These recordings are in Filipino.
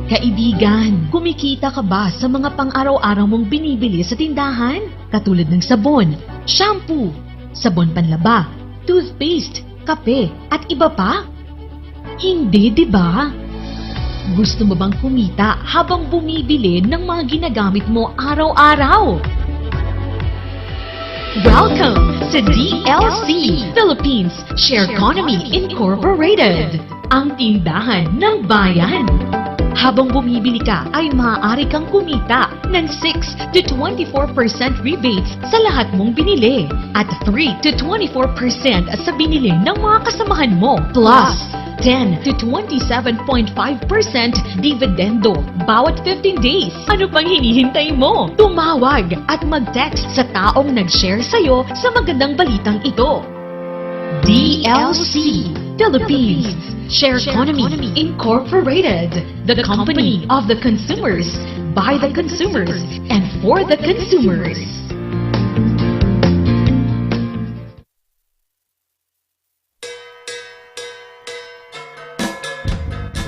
Kaibigan, kumikita ka ba sa mga pang-araw-araw mong binibili sa tindahan? Katulad ng sabon, shampoo, sabon panlaba, toothpaste, kape, at iba pa? Hindi, di ba? Gusto mo bang kumita habang bumibili ng mga ginagamit mo araw-araw? Welcome to DLC Philippines Share Economy Incorporated, ang tindahan ng bayan. Habang bumibili ka ay maaari kang kumita ng 6 to 24% rebates sa lahat mong binili at 3 to 24% sa binili ng mga kasamahan mo, plus 10 to 27.5% dividendo bawat 15 days. Ano pang hinihintay mo? Tumawag at mag-text sa taong nag-share sa'yo sa magandang balitang ito. DLC Philippines Share Economy Incorporated, the company of the consumers, by the consumers, and for the consumers.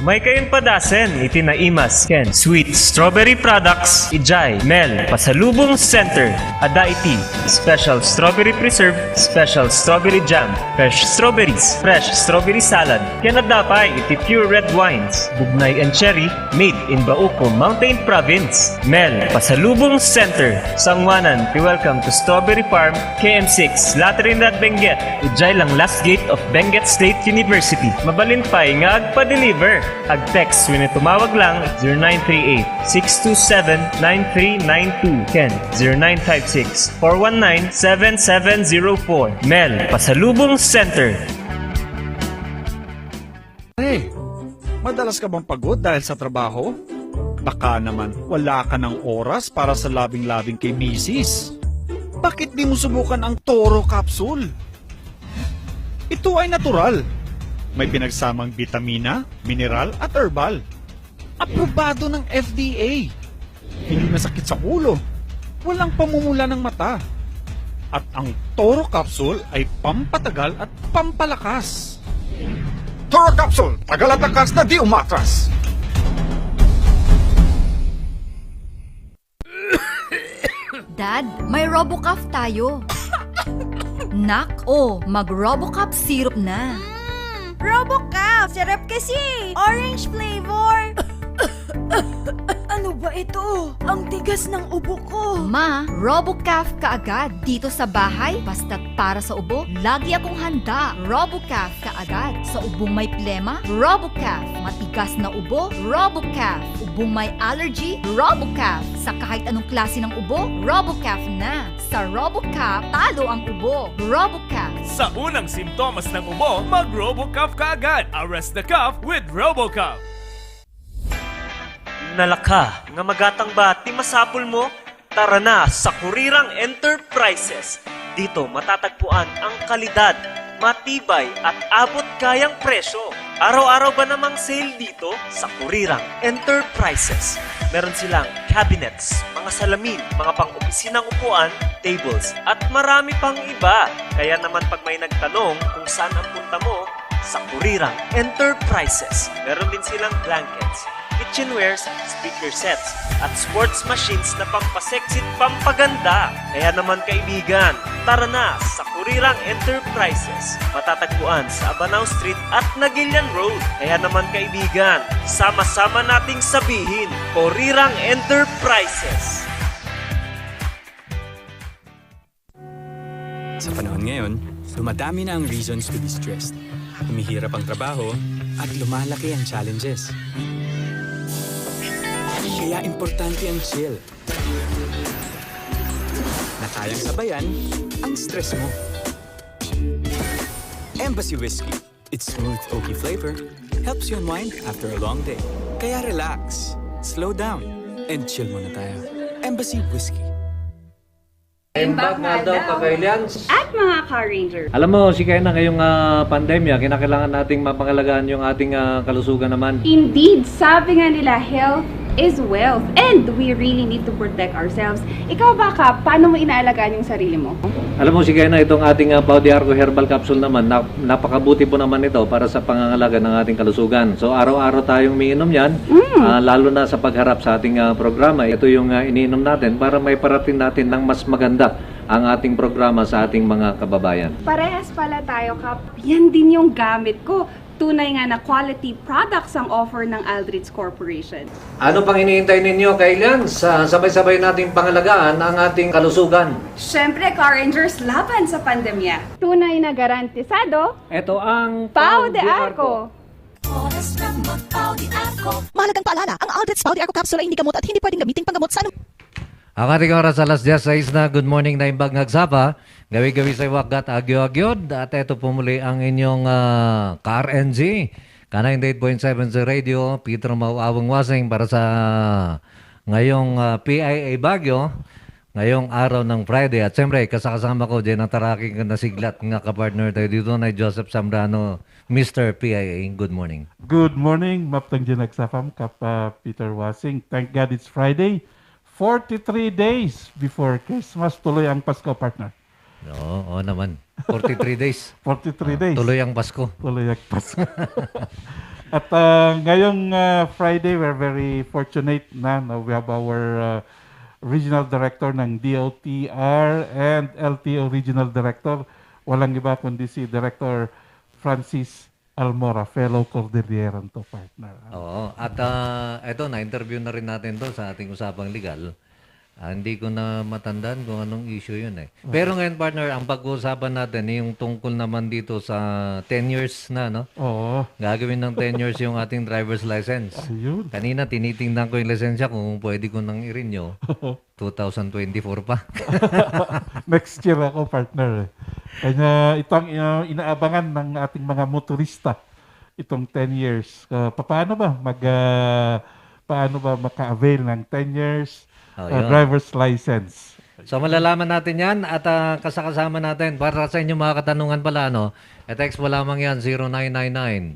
May kayong padasen, itinaimas, Ken, Sweet Strawberry Products, Ijay, Mel, Pasalubong Center, Adaiti, Special Strawberry Preserve, Special Strawberry Jam, Fresh Strawberries, Fresh Strawberry Salad, Kenadapay, iti Pure Red Wines, Bugnay and Cherry, made in Bauco, Mountain Province, Mel, Pasalubong Center, Sangwanan, welcome to Strawberry Farm, KM6, Latrinidad, Benguet, Ijay lang last gate of Benguet State University, Mabalinpay nga agpa-deliver. Ag-text when tumawag lang 0938-627-9392. Ken 0956-419-7704. Mel, Pasalubong Center. Hey, madalas ka bang pagod dahil sa trabaho? Baka naman wala ka ng oras para sa labing-labing kay misis. Bakit di mo subukan ang Toro Capsule? Ito ay natural. May pinagsamang bitamina, mineral at herbal. Aprobado ng FDA. Hindi masakit sa ulo. Walang pamumula ng mata. At ang Toro Capsule ay pampatagal at pampalakas. Toro Capsule, tagal at lakas na di umatras. Dad, may RoboCuff tayo. Nak, mag-RoboCuff syrup na. RoboCuff! Sarap kasi! Orange flavor! Ano ba ito? Ang tigas ng ubo ko! Ma, RoboCuff ka agad. Dito sa bahay, basta't para sa ubo, lagi akong handa. RoboCuff ka agad. Sa ubong may plema, RoboCuff. Matigas na ubo, RoboCuff. Ubong may allergy, RoboCuff. Sa kahit anong klase ng ubo, RoboCuff na. Sa RoboCuff, talo ang ubo. RoboCuff. Sa unang simptomas ng ubo, mag-RoboCuff ka agad. Arrest the cough with RoboCuff. Nalaka, nga magatang ba, ti masapul mo? Tara na sa Kurirang Enterprises. Dito matatagpuan ang kalidad, matibay at abot kayang presyo. Araw-araw ba namang sale dito sa Kurirang Enterprises? Meron silang cabinets, mga salamin, mga pang-opisinang upuan, tables, at marami pang iba. Kaya naman pag may nagtanong kung saan ang punta mo, sa Kurirang Enterprises. Meron din silang blankets, kitchenwares, speaker sets, at sports machines na pampasexy at pampaganda. Kaya naman kaibigan, tara na sa Kurirang Enterprises. Matatagpuan sa Abanao Street at Nagilian Road. Kaya naman kaibigan, sama-sama nating sabihin, Kurirang Enterprises. Sa panahon ngayon, dumadami na ang reasons to be stressed. Humihirap ang trabaho at lumalaki ang challenges. Kaya importante ang chill. Na kayang sabayan ang stress mo. Embassy Whiskey. Its smooth, oaky flavor helps you unwind after a long day. Kaya relax, slow down, and chill muna tayo. Embassy Whiskey. Imbag nga daw kakailians. At mga Car Ranger. Alam mo, si Kena ngayong pandemya, kinakailangan nating mapangalagaan yung ating kalusugan naman. Indeed, sabi nga nila, health is wealth and we really need to protect ourselves. Ikaw ba, Kap, paano mo inaalagaan yung sarili mo? Alam mo, sige na itong ating Pau de Arco Herbal Capsule naman, napakabuti po naman ito para sa pangangalaga ng ating kalusugan. So araw-araw tayong umiinom yan, lalo na sa pagharap sa ating programa. Ito yung iniinom natin para may parating natin ng mas maganda ang ating programa sa ating mga kababayan. Parehas pala tayo, Kap. Yan din yung gamit ko. Tunay nga na quality products ang offer ng Aldrich Corporation. Ano pang hinihintay ninyo, Kailan? Sabay-sabay nating pangalagaan ang ating kalusugan. Syempre, Car Rangers, laban sa pandemya. Tunay na garantisado, Ito ang Pau de Arco. Mahalagang paalala, ang Aldrich Pau de Arco Capsule ay hindi gamot at hindi pwedeng gamitin panggamot sa Ang ating oras alas 10:06 na. Good morning na imbag ngagsapa. Gawi-gawi sa wagat agyo-agyod. At ito po muli ang inyong KRNG. Ka-98.7 sa radio. Peter Mauawang Wasing para sa ngayong PIA Baguio. Ngayong araw ng Friday. At siyempre, kasakasama ko dyan ang taraking nasiglat nga kapartner tayo dito na Joseph Zambrano, Mr. PIA. Good morning. Good morning, Maptang dyan nagsapam, Kap Peter Wasing. Thank God it's Friday. 43 days before Christmas, tuloy ang Pasko, partner. Oo naman. 43 days. 43 days. Tuloy ang Pasko. Tuloy ang Pasko. At ngayong Friday, we're very fortunate na we have our Regional Director ng DOTR and LTO Regional Director. Walang iba kundi si Director Francis Almora, fellow Cordilleran to, partner. Oo. At eto, na-interview na rin natin to sa ating usapang legal. Hindi ko na matandaan kung anong issue yun eh. Pero ngayon, partner, ang pag-uusapan natin yung tungkol naman dito sa 10 years na, no? Oo. Gagawin ng 10 years yung ating driver's license. Ayun. Kanina, tinitingnan ko yung lisensya kung pwede ko nang i-renew. 2024 pa. Next year ako, partner. Kanya ito ang inaabangan ng ating mga motorista itong 10 years. Paano ba maka-avail ng 10 years driver's license? So malalaman natin yan at kasakasama natin para sa inyong mga katanungan pala, no? E-text mo lamang yan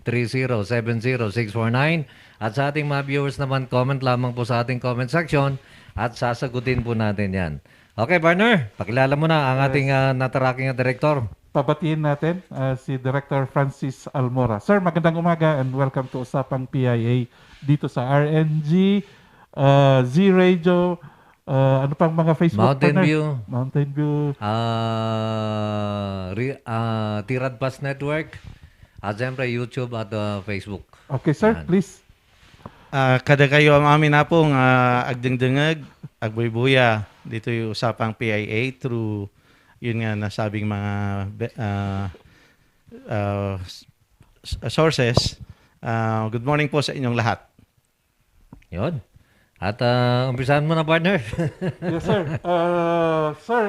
0999-3070-649 at sa ating mga viewers naman, comment lamang po sa ating comment section at sasagutin po natin yan. Okay, partner, pakilala mo na ang ating nataraking director. Pabatiin natin si Director Francis Almora. Sir, magandang umaga and welcome to Usapang PIA dito sa RNG, Z-Radio, ano pang mga Facebook Mountain partner? View. Mountain View. Tirad Pass Network. At siyempre YouTube at Facebook. Okay, sir, please. Kada kayo ang amin na pong agdengdengag, agbuybuya dito yung usapang PIA through yun nga nasabing mga sources. Good morning po sa inyong lahat. Yun. At umpisahan mo na, partner. Yes, sir. Sir,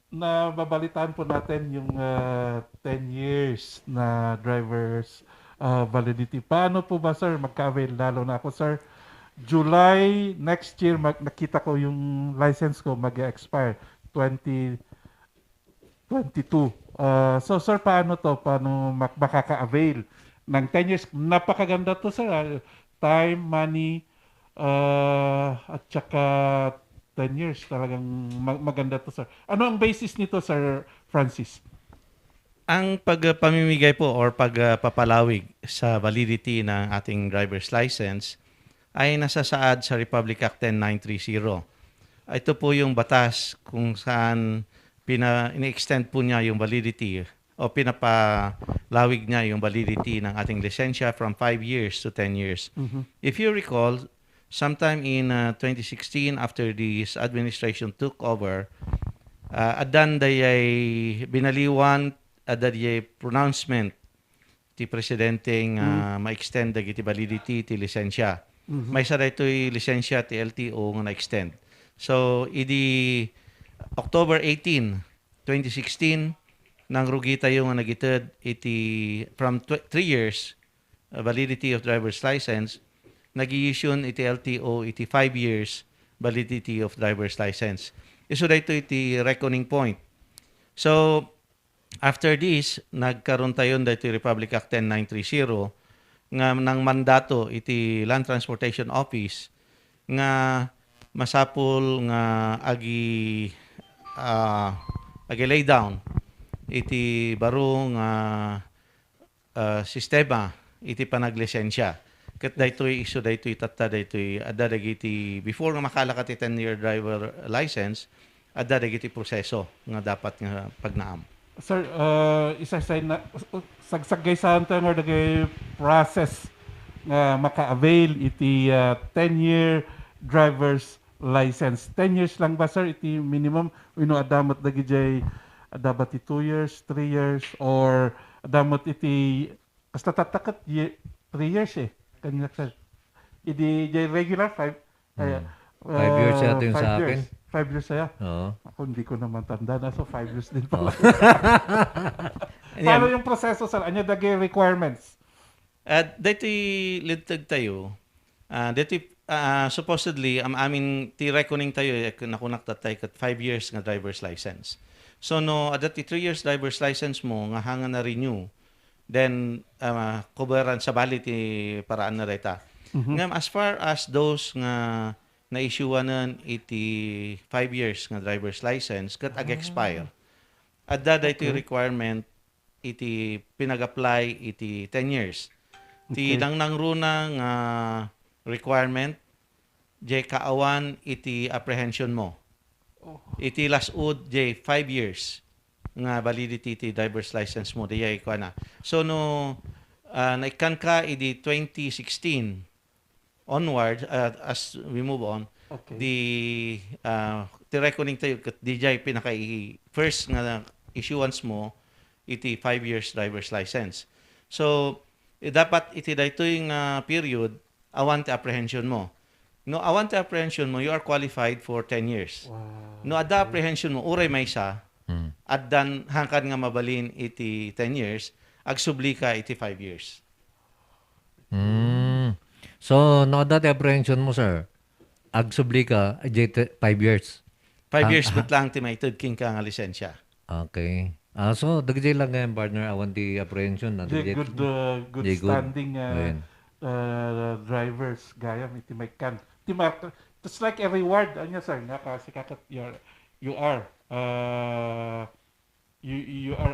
nababalitaan po natin yung 10 years na driver's validity. Paano po ba, sir, magka-avail? Lalo na ako, sir. July next year, nakita ko yung license ko mag-expire 2022. So, sir, paano to? Paano makaka-avail ng 10 years? Napakaganda to, sir. Time, money, at saka 10 years. Talagang maganda to, sir. Ano ang basis nito, Sir Francis? Ang pagpamimigay po or pagpapalawig sa validity ng ating driver's license ay nasasaad sa Republic Act 10930. Ito po yung batas kung saan ini-extend po niya yung validity o pinapalawig niya yung validity ng ating lisensya from 5 years to 10 years. Mhm. If you recall, sometime in 2016 after this administration took over, adan dayay binaliwan dayay pronouncement ti presidenteng ma-extend dagiti validity ti lisensya. Mhm. May sa daytoy lisensya ti LTO nga na-extend. So idi October 18, 2016 nang rugi tayo nga nagited iti from 3 years validity of driver's license, nag-i-issue iti LTO iti 5 years validity of driver's license. Iso dayto iti reckoning point. So after this, nagkaroon tayo dayto Republic Act 10930 nga ng mandato iti Land Transportation Office nga masapul nga agi lay down iti baro nga sistema iti panaglisensya. Ket daytoy isu daytoy tatta daytoy adda dagiti before nga makalakat iti 10-year driver license, adda dagiti proseso nga dapat nga pagnaam. Sir, isa-say na sagsagaysahan tayo nga dagay process nga maka-avail iti 10-year driver's license. 10 years lang ba, sir, iti minimum? Uno adamot dagi jay adabat iti 2 years, 3 years, or adamot iti kasta tatakat 3 years eh. Kanina, sir. Iti jay regular 5 years yata yung sa akin. 5 years saya. Oo. Ako hindi ko naman tanda na, so 5 years din pala. Paano yung proseso, sir? Anya dagi requirements? Dito'y lintag tayo. Supposedly, amin ti reckoning tayo, nakunak tatay kat 5 years nga driver's license. So, no, dati 3 years driver's license mo, nga hanga na renew, then, coveran sa bali ti paraan na reta. Ngam, as far as those nga na-issueanan iti 5 years nga driver's license, kat ag-expire. At iti requirement, iti pinag-apply iti 10 years. Ti nang runa nga requirement, jay kaawan iti apprehension mo. Iti lasud jay 5 years nga validity ti driver's license mo. Diyay ko na. So no, naikan ka iti 2016 onward, as we move on, the reckoning tayo, DJ first nga issuance mo, iti 5 years driver's license. So, dapat iti daytoy nga period, awan ti apprehension mo. No, awan ti apprehension mo, you are qualified for 10 years. Wow. No, ada apprehension mo, uray may isa, addan hangkan nga mabalin iti 10 years, agsubli ka iti 5 years. So, no dati apprehension mo, sir. Agsubli ka, 5 years. 5 years but lang ti maitid king ka nga lisensya. Okay. So, dagjay lang ngayon, partner, awan ti apprehension. Good standing drivers, gayam, iti may kan. It's like a reward, anya, sir, nga kasi kakat you are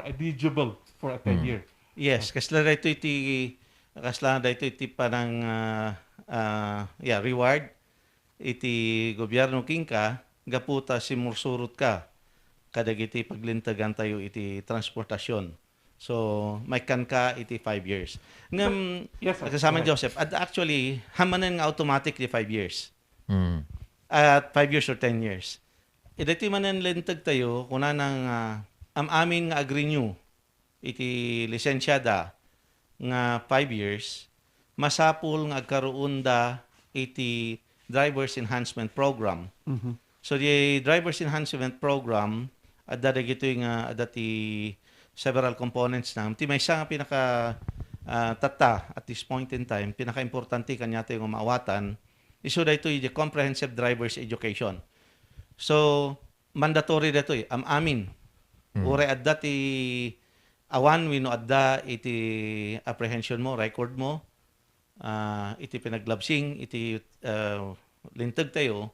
eligible for a 10-year. Yes, kasla dito iti parang reward iti gobyerno king ka gaputa simursurot ka kadagiti paglintagan tayo iti transportasyon. So may kan ka iti 5 years. Ngam yes, kasama Joseph, actually hamanen nga automatic iti 5 years. At 5 years or 10 years. Idati manen lintag tayo kuna nang amin nga agrenew iti lisensyada nga 5 years, masapul nga agkaroon da iti Driver's Enhancement Program. So, the Driver's Enhancement Program, adda dagito nga adati several components na. Ti may isa nga pinaka tata at this point in time, pinaka-importante kanya ito yung maawatan, iso da ito yung Comprehensive Driver's Education. So, mandatory da ito amin. Ure adda ti awan wino adda iti apprehension mo, record mo, iti pinaglabsing, iti lintag tayo,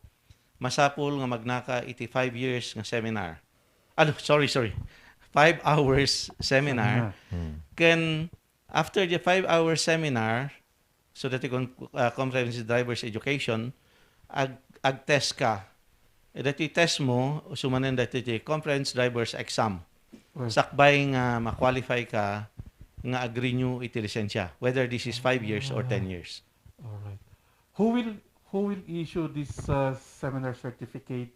masapul nga magnaka iti 5 years nga seminar. 5 hours seminar. Ken after the 5-hour seminar, so that comprehensive driver's education, ag-test ka. Dati test mo, sumanan dati comprehensive driver's exam. Sakbay nga ma-qualify ka ngaag-renew iti lisensya, whether this is 5 years or 10 years. Alright. Who will issue this seminar certificate?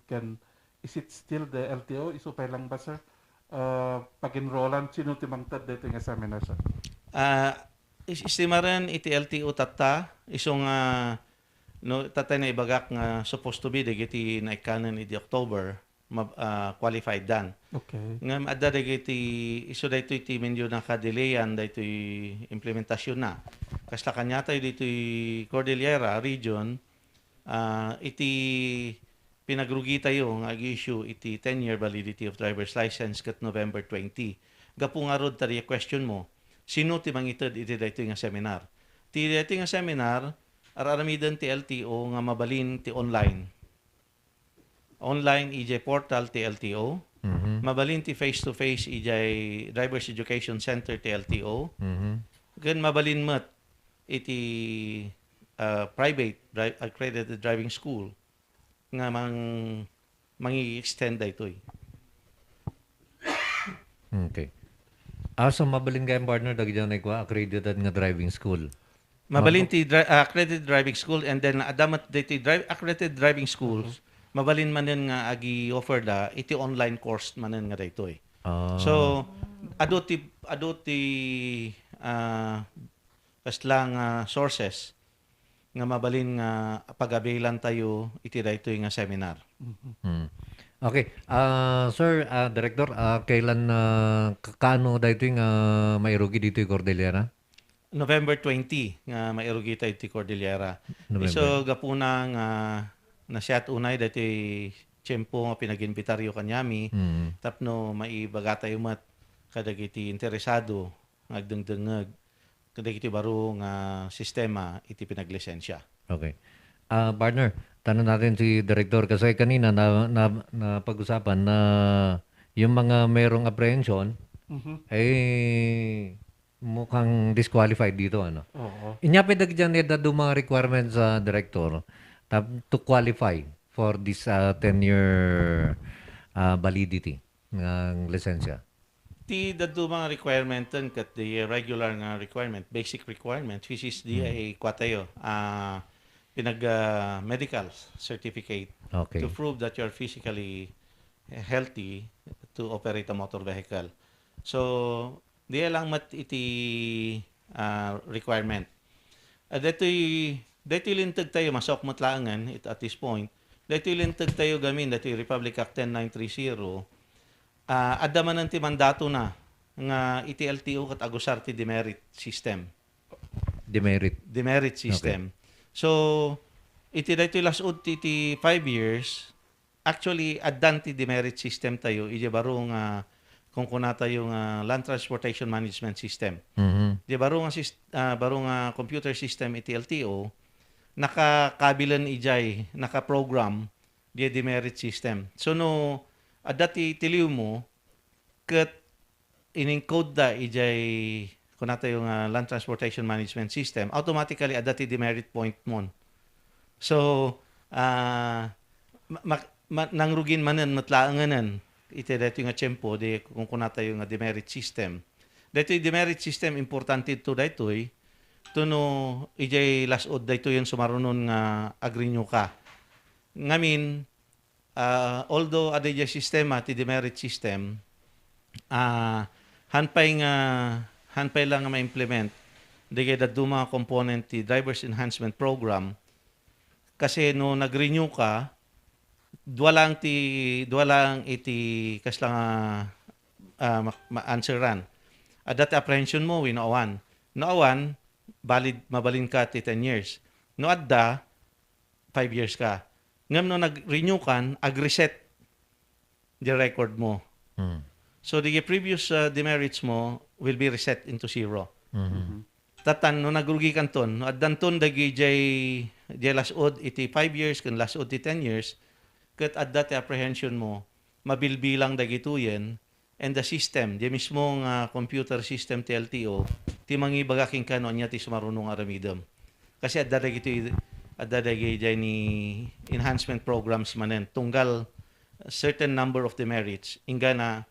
Is it still the LTO? Isupay lang ba, sir? Pag-enrollan, sino timangtad dito nga seminar, sir? Istimaran iti LTO tata, isong tatay na ibagak nga supposed to be dagiti na ikanan iti October, qualified dan. Okay. Ngam adda dagiti iso dayto iti medyo nakadelayan dayto implementasyon na. Kasla kanya tayo dito Cordillera region, iti pinagrugi tayo nga issue iti 10-year validity of driver's license kat November 20. Gapu nga rod tari question mo, sino ti mangitid iti dayto nga seminar? Ti dito nga seminar, araramidan ti LTO nga mabalin ti online. Online EJ portal ti LTO. Mabalin ti face-to-face EJ Drivers Education Center ti LTO. Gan mabalin mat iti private accredited driving school nga mangi-extend da ito'y. Okay. So mabalin kayong partner dagi dyan accredited nga driving school. Mabalin ti accredited driving school, and then adamat dito accredited driving schools, mabalin man yan nga agi offer da iti online course man yan nga dito eh. So ado ti kaslang sources nga mabalin nga pag-availan tayo iti dito nga seminar. Okay. Sir, Director, kailan kano dito nga mairugi dito yung Cordillera? November 20 nga mairugi tayo iti Cordillera. November. So gapuna nga nasyat unay dito tiyempo nga pinag-invitaryo kanyami, tapno maibaga tayo mat kadagiti interesado ngagdengdengeg kadagiti baro nga sistema iti pinaglisensya. Okay. Partner, tanong natin si Director kasi kanina na pag-usapan na yung mga merong apprehension ay mukhang disqualified dito, ano? Oo. Inyapit dyan do mga requirements sa Director to qualify for this 10-year validity ng lisensya. Ti dadu mga requirement kat the regular nga requirement, basic requirement, which is di ay kwatayo pinag medical certificate to prove that you're physically healthy to operate a motor vehicle. So di lang mat iti requirement. Deto'y lintag tayo masok matlaangan at this point. Deto'y lintag tayo gamin deto'y Republic Act 10930. Adaman ng ti mandato na nga iti LTO kat agusar ti demerit system. Demerit system. Okay. So iti dito lasud ti 5 years, actually addan ti demerit system tayo ije baro nga kung kuna tayo nga land transportation management system. Ije baro nga computer system iti LTO nakakabilan ijay naka-program di demerit system. So no dati tiliw mo kat in-encode da ijay kung nato yung land transportation management system, automatically dati demerit point mo. So nangrugin manan matlaanganan iti dati nga tiyempo di kung nato yung demerit system. Dati demerit system importante ito daytoy tuno ijay lasod dayto yung sumarunon nga agrinyo ka. Ngamin although adaya sistema ti demerit system hanpay lang nga ma-implement digay dadto mga component ti drivers enhancement program kasi no nag-renew ka duwalang iti kaslang ma-answeran that apprehension mo winaawan valid mabalin ka ti 10 years no adda 5 years ka. Ngam no nag-renew kan, ag-reset the record mo. So the previous demerits mo will be reset into 0. Tatan no nagrugi kan ton, no addan ton dagi jay lasod iti 5 years kan lasod iti 10 years, ket adda ti apprehension mo mabilbilang dagi tuyen and the system, di mismong computer system ti LTO, ti mangibaga king kano nya ti sumarunong aramidem. Kasi adda dagi jay ni enhancement programs manen tunggal a certain number of demerits ingana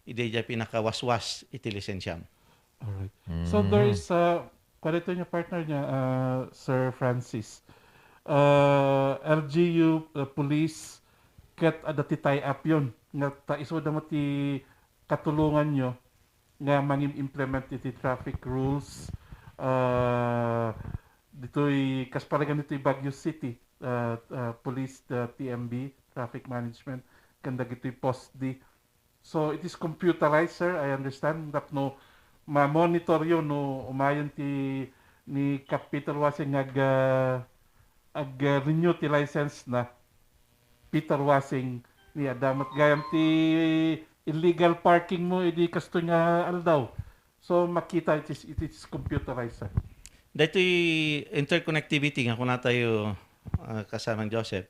ide jay pinakawaswas iti lisensyam. Alright. So there is kwarito niya partner niya Sir Francis. LGU police ket adati tie up yon nga ta isoda mo ti katulungan nyo nga mangim-implement iti traffic rules dito'y kasparagan dito'y Baguio City police TMB traffic management kanda dito'y POSD. So it is computerized, sir, I understand that no ma-monitor yun no umayon ti ni Peter Wasing ag renew ti license na Peter Wasing ni adamat gayam ti illegal parking mo idi kasto nga aldaw. So makita it is computerized, sir. dito'y interconnectivity nga kung na tayo kasamang Joseph,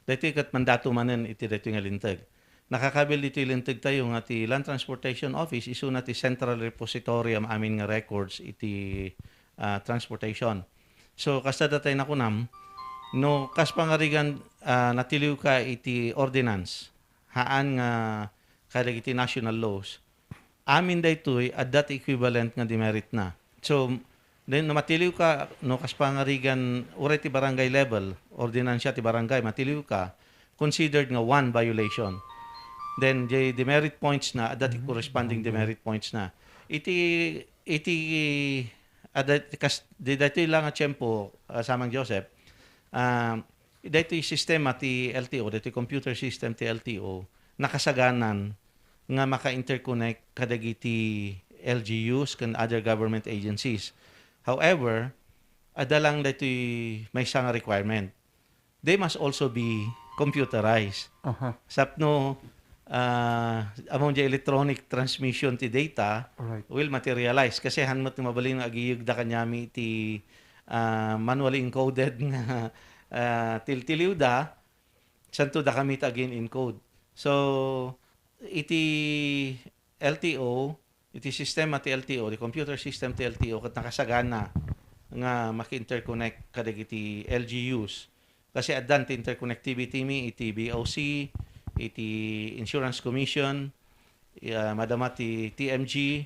dito'y kat mandato manen iti dito'y nga lintag. Nakakabil dito'y lintag tayo nga ti Land Transportation Office isu na ti Central Repository am amin nga records iti transportation. So kasada tayo nakunam, no kas pangarigan natiliw ka iti ordinance, haan nga kadag iti national laws, amin daytoy at that equivalent nga demerit na. So, then matiliw ka, no, kas pangarigan, ure ti barangay level, ordinansya ti barangay, matiliw ka, considered nga one violation. Then, the demerit points na, at that corresponding demerit points na. Dito lang at tiyempo, samang Joseph, dito yung sistema ti LTO, dito yung computer system ti LTO, nakasaganan nga maka-interconnect kadagiti LGUs and other government agencies. However, adalang dito may isang requirement. They must also be computerized. Sapno, among the electronic transmission ti data will materialize. Kasi hanmat ni mabalin nga agiyog da kanyami ti manually encoded nga tiltiliw da, santo da kami again encode. So, iti LTO, iti sistema ti LTO, the computer system ti LTO, kat nakasagana nga maki-interconnect kadag iti LGUs. Kasi adan ti interconnectivity mi, iti BOC, iti Insurance Commission, madama ti TMG,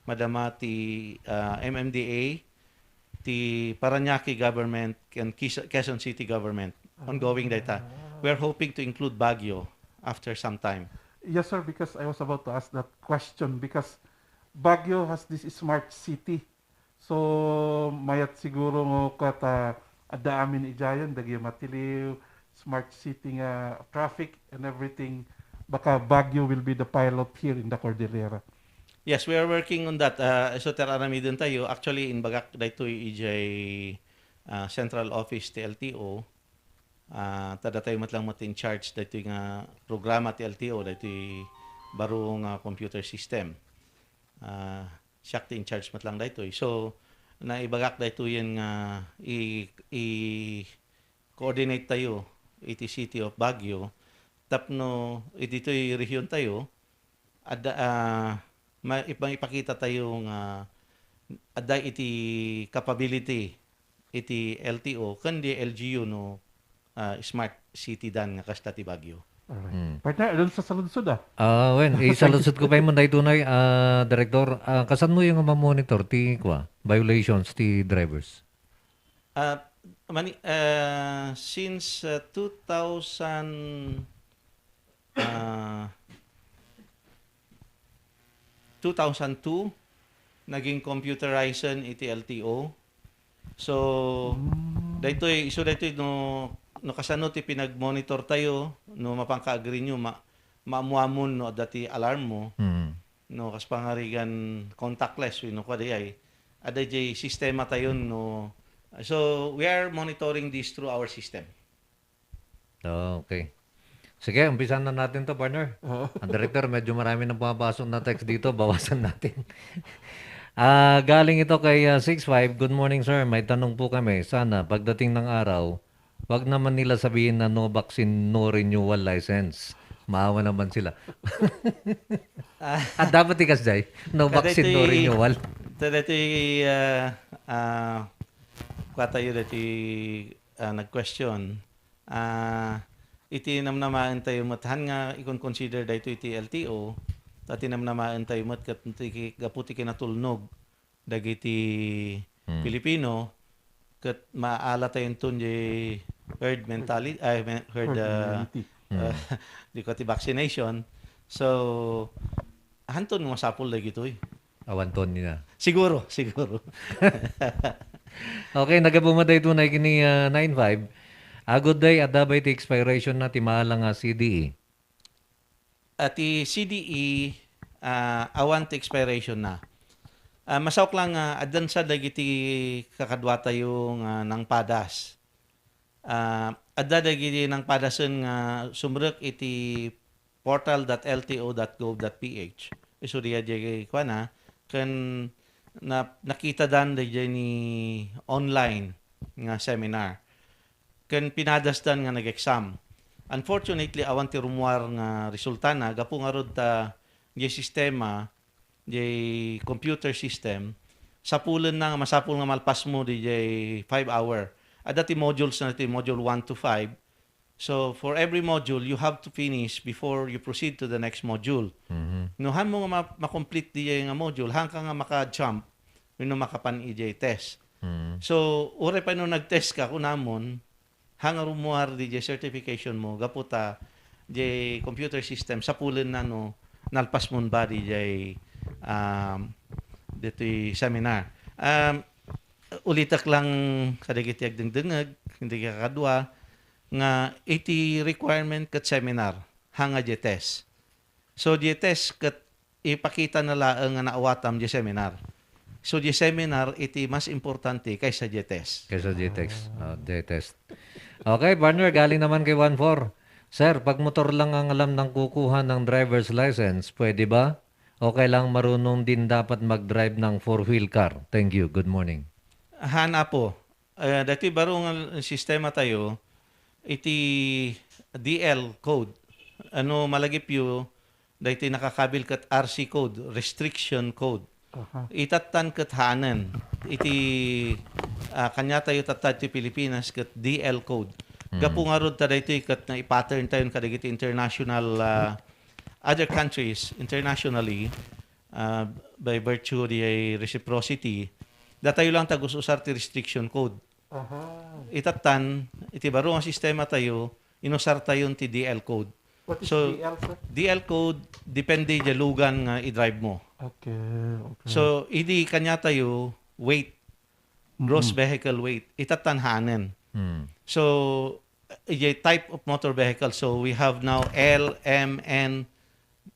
madama ti MMDA, ti Parañaque government, and Quezon City government. Ongoing data. We're hoping to include Baguio after some time. Yes, sir, because I was about to ask that question because Baguio has this smart city. So, mayat siguro ngo kata ada amin ijayan, dagi matiliw, smart city nga traffic and everything. Baka Baguio will be the pilot here in the Cordillera. Yes, we are working on that. So, terarami din tayo. Actually, in Bagak, dito EJ Central Office ti LTO, tada tayo matlang in charge dito nga programa ti LTO, dito barong computer system. Siya ti in charge matlang dito. So, naibagak dito yan nga i-coordinate tayo iti City of Baguio. Tapno, dito'y region tayo, ipakita tayo nga ada iti capability iti LTO kandi LGU no smart city dan nga kasta ti Baguio. Partner, doon sa saludsod isaludsod ko pa yung manday tunay, Director, kasan mo yung mamonitor ti violations ti drivers? Since 2002, naging computerization iti LTO. So, daytoy no kasano ti pinag-monitor tayo, no mapangka-agree nyo, maamuamon no dati alarm mo, no kas pangarigan contactless, no kwa day ada jay sistema tayo no. So, we are monitoring this through our system. Okay. Sige, umpisan na natin to, partner. Ang director, medyo marami nang pumapasok na text dito. Bawasan natin. Galing ito kay 65. Good morning, sir. May tanong po kami. Sana, pagdating ng araw, wag naman nila sabihin na no vaccine, no renewal license. Maawa naman sila. At dapat ikas, Jay. No vaccine, no renewal. Dati, tayo dati nag-question. Iti namnamaan tayo mathan nga ikon consider dayto iti LTO, tati namnamaan tayo mat kat gaputi kinatulnog dagiti Pilipino kat maala tayo tun di herd mentality, di ko ti vaccination. So hanton masapol dagito Awanton nila. Siguro. Okay, nagabumaday tunay kini 95. Good day, at dabay ti expiration na ti mahalang CDE. Ti CDE, awan ti expiration na. Masawak lang, adan sa dagiti kakadwa tayo ng padas. Adda dagiti ng padasan nga sumrek iti portal.lto.gov.ph. Isuriya di kwa na, kan na nakita dan DJ ni online nga seminar. Ken pinadas dan nga nag-exam. Unfortunately, awan ti rumuar nga resulta na, gapo nga rod ta di sistema, di computer system, sapulan na nga, masapul nga malpas mo di 5 hour. At dati modules na iti, module 1 to 5. So, for every module, you have to finish before you proceed to the next module. No, han mo nga ma-complete di nga module, han ka nga maka-jump, no makapan i test. So, ure pa no nag-test ka, kunamon, hanga rumuar di certification mo, gaputa di computer system, sapulan na no, nalpas mo ba di dito seminar. Ulitak lang kadagiti agdengdengag, hindi ka kadwa, nga iti requirement kat seminar, hanga di test. So di test kat ipakita na laang nga naawatam di seminar. So di seminar, iti mas importante kaysa di test. Kaysa di test. Okay, partner, galing naman kay 1-4. Sir, pag motor lang ang alam ng kukuha ng driver's license, pwede ba? Okay lang marunong din dapat mag-drive ng 4-wheel car. Thank you. Good morning. Hana po. Dati barong sistema tayo, iti DL code. Ano malagip yu, dati nakakabil kat RC code, restriction code. Itatan kat hanan. Iti kanya tayo tatad ti Pilipinas kat DL code. Gapo nga rod tayo kat na i-pattern tayo kadagiti international other countries internationally by virtue di reciprocity. Datayo lang tagus usar ti restriction code. Itatan, iti baro ang sistema tayo, inusar tayo ti DL code. What is So, DL, sir? DL code, depende di lugan nga i-drive mo. Okay. So, idi kanya tayo weight, gross vehicle weight, itatanhanan. So, type of motor vehicle. So, we have now L, M, N,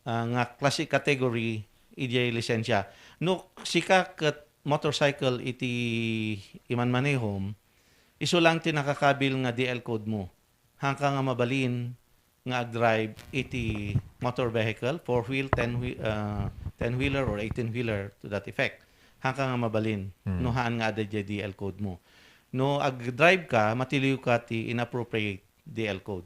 nga classic category, iti lisensya. No, sika kat motorcycle iti iman manehom, iso lang ti nakakabil nga DL code mo. Hangka nga mabalin nga ag-drive iti motor vehicle, 4-wheel, 10-wheeler or 18-wheeler to that effect. Hangka nga mabalin. No haan nga ada DL code mo. No ag-drive ka, matiliw ka ti inappropriate DL code.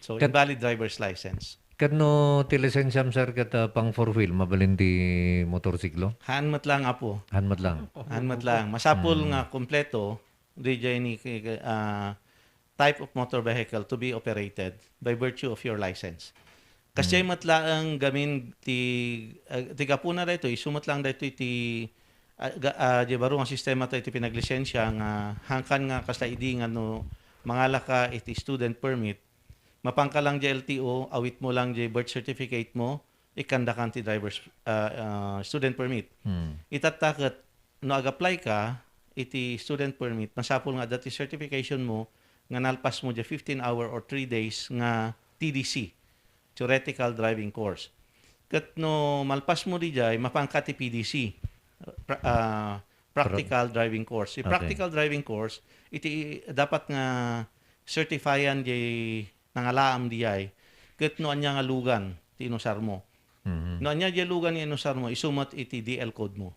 So, invalid driver's license. Kano ti lisensyam sir kat pang 4-wheel, mabalin di motorsiklo? Hanmat lang apo. Hanmat lang. Hanmat lang. Masapul nga kompleto, DJ ni type of motor vehicle to be operated by virtue of your license. Kasi matlaang gamin ti kapuna dito, isumat lang dito iti di baro nga sistema tayo iti pinaglisensya nga hangkan nga kasta idi nga no mangalaka iti student permit, mapangka lang di LTO, awit mo lang di birth certificate mo, ikanda kan ti driver's student permit. Itatakot, no ag-apply ka, iti student permit, masapul nga dati certification mo, nga nalpas mo di 15 hour or 3 days nga TDC, theoretical driving course. Kat no malpas mo di jay, mapangka ti PDC, practical driving course. Si practical driving course, iti dapat nga certifyan di nangalaam di ay, kat no anya nga lugan, ti inusar mo. No anya di lugan ni inusar mo, isumat iti DL code mo.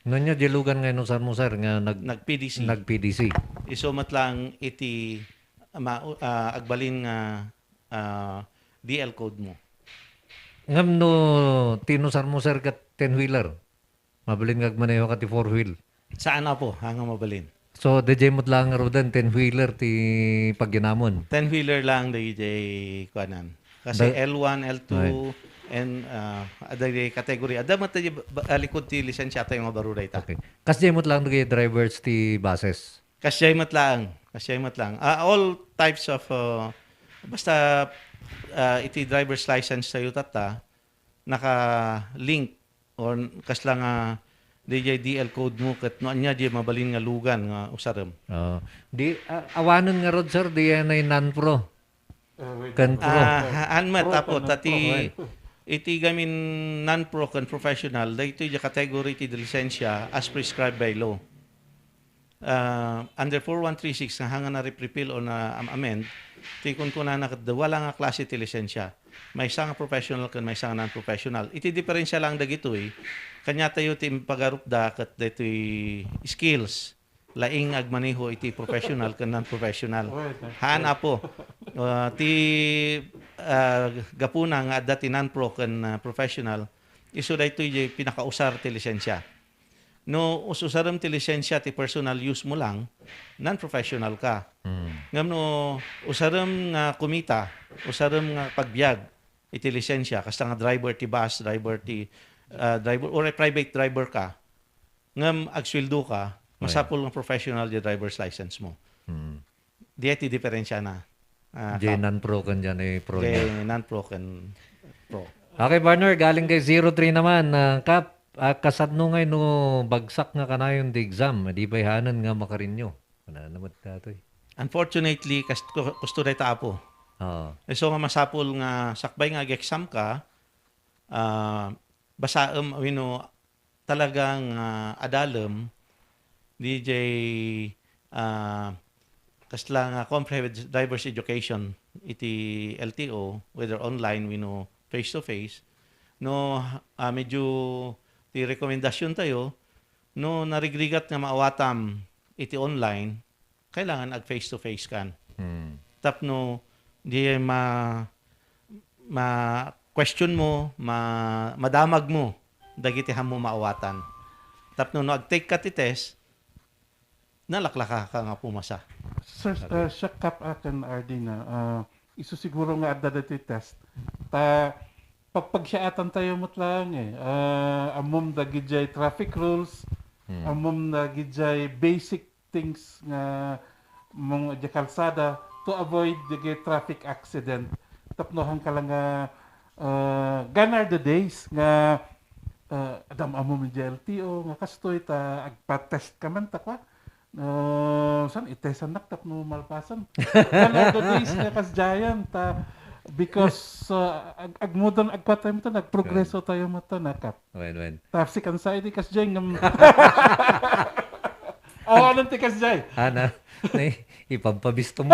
No nya di lugan nga inusar mo sir, nga nag-PDC. Nag-PDC. Isumat lang iti agbalin nga DL code mo. Ngam no tinusar mo sir kat 10-wheeler, mabalin nga maneho ka ti 4-wheel. Saan na po, hanga mabalin? So, DJ mo lang nga rodan, 10-wheeler ti pagginamon. 10-wheeler lang, DJ Kwanan. Kasi L1, L2, and ada kategory. Ada mo tayo likod ti lisensya tayo nga baruday ta. Okay. Kasi mo lang nagay drivers ti buses. Kasi mat lang. All types of, basta iti driver's license tayo tata, naka-link or kasla nga DL code mo kat no anya di mabalin nga lugan nga usaram. Di awanon nga rod sir di yan ay non-pro. Kan pro. Anmat apo tati iti gamin non-pro kan professional dito yung category ti lisensya as prescribed by law. under 4136 nga hanga na repeal o na amend, tikon ko na wala nga klase ti lisensya. May isa nga professional kan may isa nga non-professional. Iti diferensya lang dagitoy. Kanya tayo ti pagarupda kat ditoy skills. Laing agmaneho iti professional kan non-professional. Haan apo. Ti gapuna nga adda ti non-pro kan professional. Isu daytoy pinakausar ti lisensya. No ususaram ti lisensya ti personal use mo lang, non-professional ka. Ngam no usaram nga kumita, usaram nga pagbiag iti lisensya kasta nga driver ti bus, driver ti driver or private driver ka. Ngam agsweldo ka, masapol nga professional di driver's license mo. Di ti diferensya na. Di non-pro kan dyan pro niya. Non-pro kan pro. Okay, partner, galing kay 03 naman. Kap, kasatno ngay no bagsak nga kanayon di exam, di ba ihanan nga makarinyo? Naman ka ito Unfortunately, gusto day tapo. So nga masapol nga sakbay nga exam ka, basaem talagang adalem DJ kasla nga comprehensive driver's education iti LTO whether online face to face medyo ti rekomendasyon tayo no narigrigat nga maawatam iti online kailangan ag face to face kan. Tapno di question mo, madamag mo dagiti mo maawatan. Tapno no ag-take ka ti test, nalaklaka ka nga pumasa. Sir, siya kap akin RD na iso siguro nga adda dati test. Pagpagsiyaatan tayo mo't lang amom da gidjay traffic rules, amom da gidjay basic things nga mong di kalsada to avoid the traffic accident. Tapnohan ka lang nga gone are the days nga adam amom di LTO nga kastoy ta agpa-test ka man ta kwa. San itesan nak no malpasan. Gone are the days nga kasjayan ta because agmudon agpatay mo ta nagprogreso tayo mo ta nakap. When. Tapos kan sa idi kasjay ngam. Anong tikas jay? Ipampabisto mo.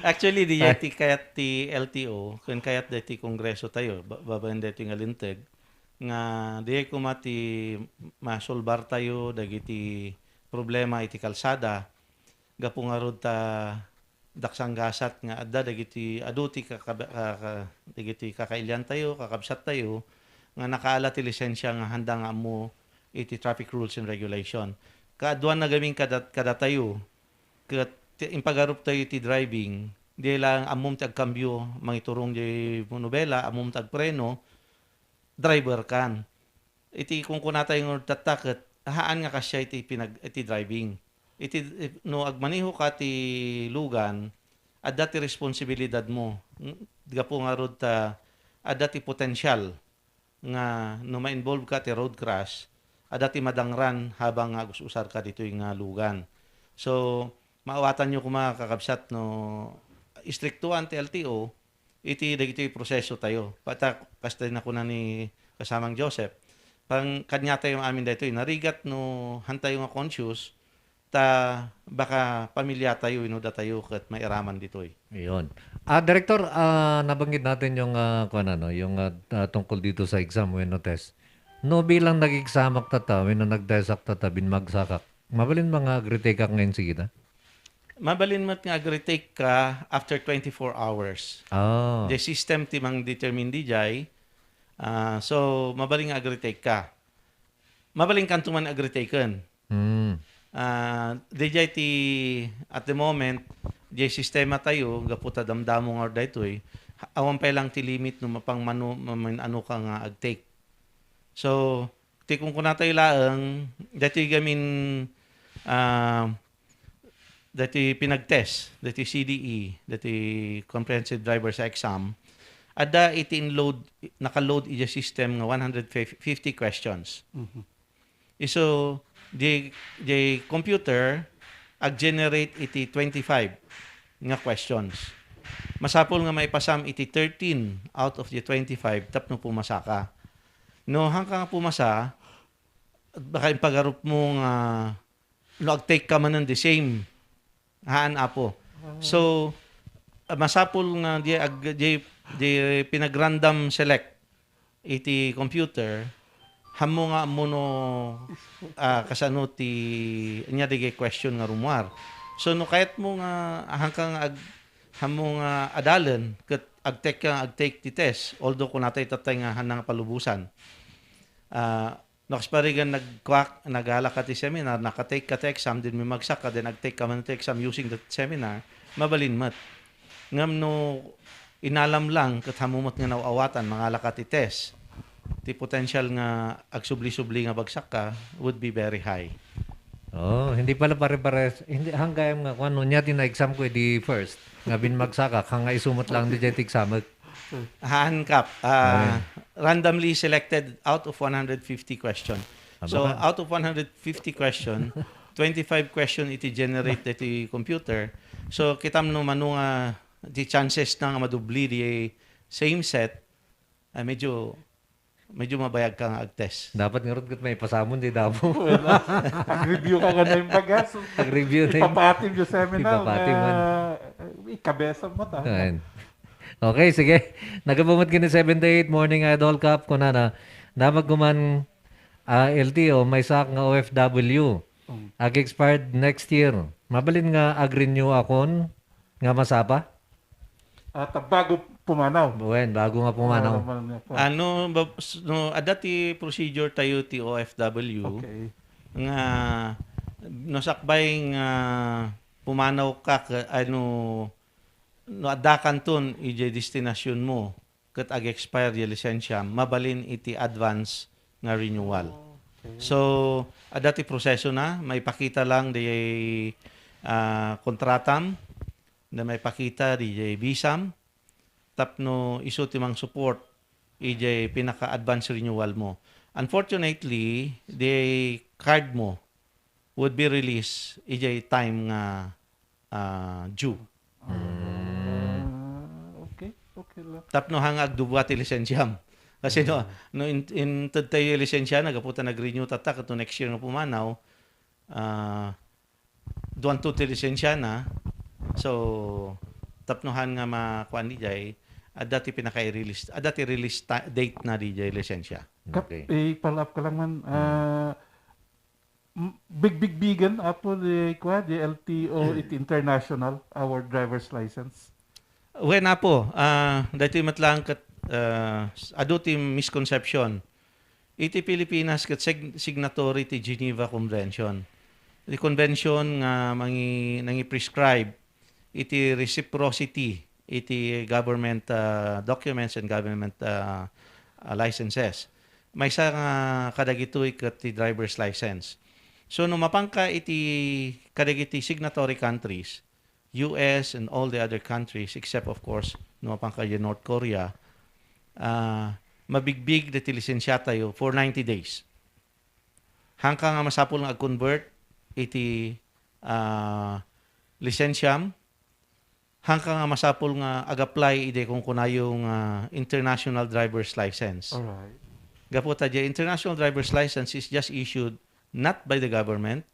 Actually, di kayat ti LTO, kun kayat ti kongreso tayo, babayan dito nga linteg, nga di kumati masolbar tayo, dagiti problema iti kalsada, gapungarod ta daksang gasat nga adda, dagiti aduti dagiti kakailyan tayo, kakabsat tayo, nga nakaala ti lisensya nga handa nga mo iti traffic rules and regulation. Kaadwan na gawing kada tayo, impagarup tayo iti driving, di lang amom ti agkambyo, mangiturong di monobela, amom ti agpreno, driver kan. Iti kung kunatay ng tatakot, haan nga kasya iti driving. Iti no agmaniho ka ti lugan, adda ti responsibilidad mo. Gapo nga rod ta, adda ti potential nga no ma-involve ka ti road crash, adati madangran habang usar ka dito yung lugan. So, maawatan nyo kung makakabsat no istriktuan ti LTO, iti dagito yung proseso tayo. Pata, kasta na ko na ni kasamang Joseph, pang kanya tayo amin dito, narigat no hantay nga conscious, ta baka pamilya tayo, inuda tayo kat mairaman dito. Iyon. Director, nabanggit natin yung, yung tungkol dito sa exam when no test. No bilang nag-examak tata, when no nag-desak tata, binmagsakak, mabalin mga agritake ngayon sige. Mabalin mo nga agritake ka after 24 hours. Oh. The system timang determine di jay. So, mabaling nga agritake ka. Mabaling kantuman agritaken. Dijay ti at the moment, di sistema tayo, gaputa damdamo nga daytoy, awan pa lang ti limit no mapang ano ka nga agtake. So, ti kung kunatay laang, dati gamin, dati pinag-test, dati CDE, dati Comprehensive Driver's Exam, ada iti naka-load iti system nga 150 questions. So, the computer ag-generate iti 25 nga questions. Masapol nga maipasam iti 13 out of the 25 tapno pumasa ka. No, hanggang pumasa, baka impagarup mo nga no take ka man the same haan apo. So masapul nga di pinag-random select iti computer hamo nga muno kasano ti nya di question nga rumwar. So no kahit mo nga hangkang hamo nga adalan ket agtake ti test although kung natay tatay nga hanang palubusan. Nakasparigan nagala ka ti seminar, nakatake ka ti exam, din may magsak ka, din nagtake ka man ti exam using the seminar, mabalin mat. Ngam no inalam lang kat hamumot nga nawawatan, mangala ka ti test, ti potential nga agsubli-subli nga bagsak ka would be very high. Oh, hindi pala pare-pares. Hindi hanggayam nga kung ano niya tina-exam ko di first. Nga binmagsaka, kang nga isumot lang di dyan exam. Hankap. Randomly selected out of 150 question. So out of 150 question, 25 question iti generate iti computer. So kitam no manunga the chances na madubli di same set medyo mabayag ka nga ag-test. Dapat nga rin may pasamon di dabo. Ag-review ka nga na yung bagas. Ag-review na ipapatim yung seminar. Ipapatim man. Ikabesa mo ta. Okay, sige. Nagabumot kini 78 Morning Idol Cup ko na namagkuman LTO may sak nga OFW. Ag-expired next year. Mabalin nga ag-renew akon nga masapa? At bago pumanaw. Bago nga pumanaw. Adati procedure tayo ti OFW. Okay. Nga nosakbay nga pumanaw ka no adakan ton ije destinasyon mo ket ag-expire yung lisensya mabalin iti advance nga renewal. So adati proseso na may pakita lang di kontratam na may pakita di visam tapno isu timang support ije pinaka-advance renewal mo. Unfortunately, the card mo would be released ije time nga due. Okay lang. Tapno hangag dubuat ti lisensyam. Kasi no in tayo lisensya nagaputa nag-renew tatak to next year nga pumanaw duan to ti lisensya na. So tapnohan nga makuan di jay adati pinaka-release release date na di jay lisensya. Okay. Follow up ka lang man bigan apo di LTO it international our driver's license. When na po, dati matlang kat aduti misconception. Iti Pilipinas kat signatory ti Geneva Convention. Iti convention nga nangi prescribe iti reciprocity iti government documents and government licenses. May isa nga kadagitoy kat ti driver's license. So no mapangka iti kadagiti signatory countries, US and all the other countries except of course no mapangka North Korea, mabigbig dati lisensya tayo for 90 days. Hangka nga masapul nga ag-convert iti lisensyam, hangka nga masapul nga ag-apply ide kung kunayong international driver's license. Alright. Gaputa di international driver's license is just issued not by the government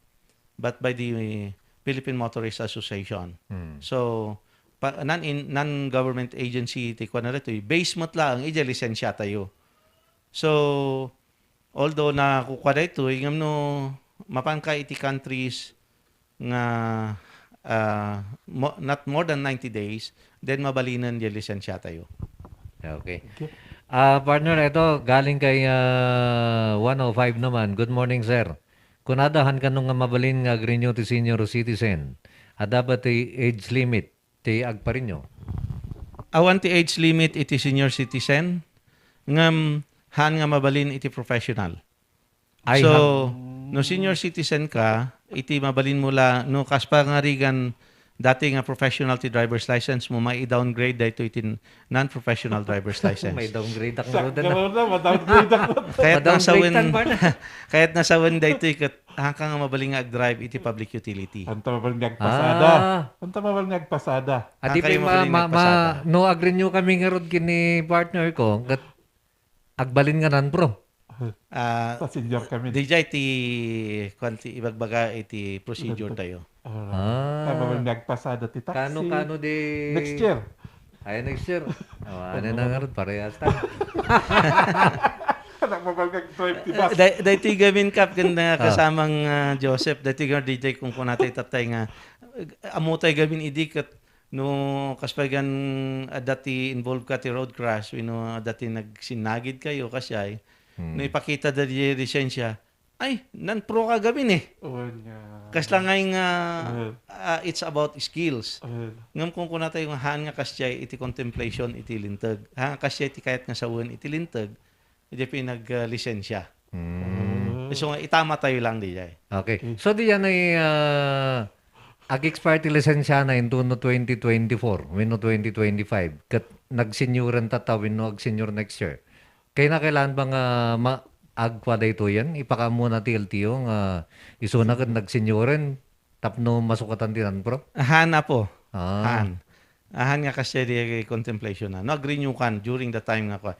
but by the Philippine Motorist Association. So non-government agency ti kuan na rito base mat lang ija lisensya tayo. So although na kukuha ito ingam no mapangka iti countries nga not more than 90 days then mabalinan yung lisensya tayo. Okay. Partner, ito galing kay 105 naman. Good morning, sir. Kunadahan ka nung mabalin nga renew ti senior citizen. Dapat ti age limit ti agparinyo. Awan ti age limit iti senior citizen ngam han nga mabalin iti professional. So no senior citizen ka iti mabalin mo la no kaspa nga rigan dati nga professional ti driver's license mo may i-downgrade dahito iti non-professional driver's license. May downgrade ako Kahit nasawin dahito ikat hanggang nga mabaling nga ag-drive iti public utility. Anta mabaling agpasada. Anta mabaling agpasada. At di pa no agree nyo kami nga rod kini partner ko agbalin nga nan bro. Passenger kami. DJ iti kwanti ibagbaga iti procedure tayo. Kaya nagpasada ti taxi. Kano di... Next year. Ay, next year. Ano na nga rin, parehas tayo. Anak mo bang drive ti bus? Dati gamin kap ganda kasamang Joseph. Dati nga DJ kung kunatay tatay nga. Amutay gamin idikat no kaspagan dati involved ka ti road crash. Dati nagsinagid kayo kasi ay. No ipakita dati lisensya. Ay, nan-pro ka gamin eh. Kas lang ngay nga it's about skills. Ngam kung kunatay yung haan nga kasyay iti contemplation iti lintag. Haan nga kasyay iti kayat nga sawan iti lintag. Hindi pinag-lisensya. So, itama tayo lang di jay. Okay. So, di yan ay ag-expire ti lisensya na in 2024, wino 2025. Kat nag-senioran tatawin no ag-senior next year. Kaya na kailan bang agpa da ito yan? Ipaka muna ti LTO nga iso na kat nag-senioran tapno masukatan tinan, bro? Hana po. Ahan nga kasi di contemplation na. Nag-renew kan during the time nga ko.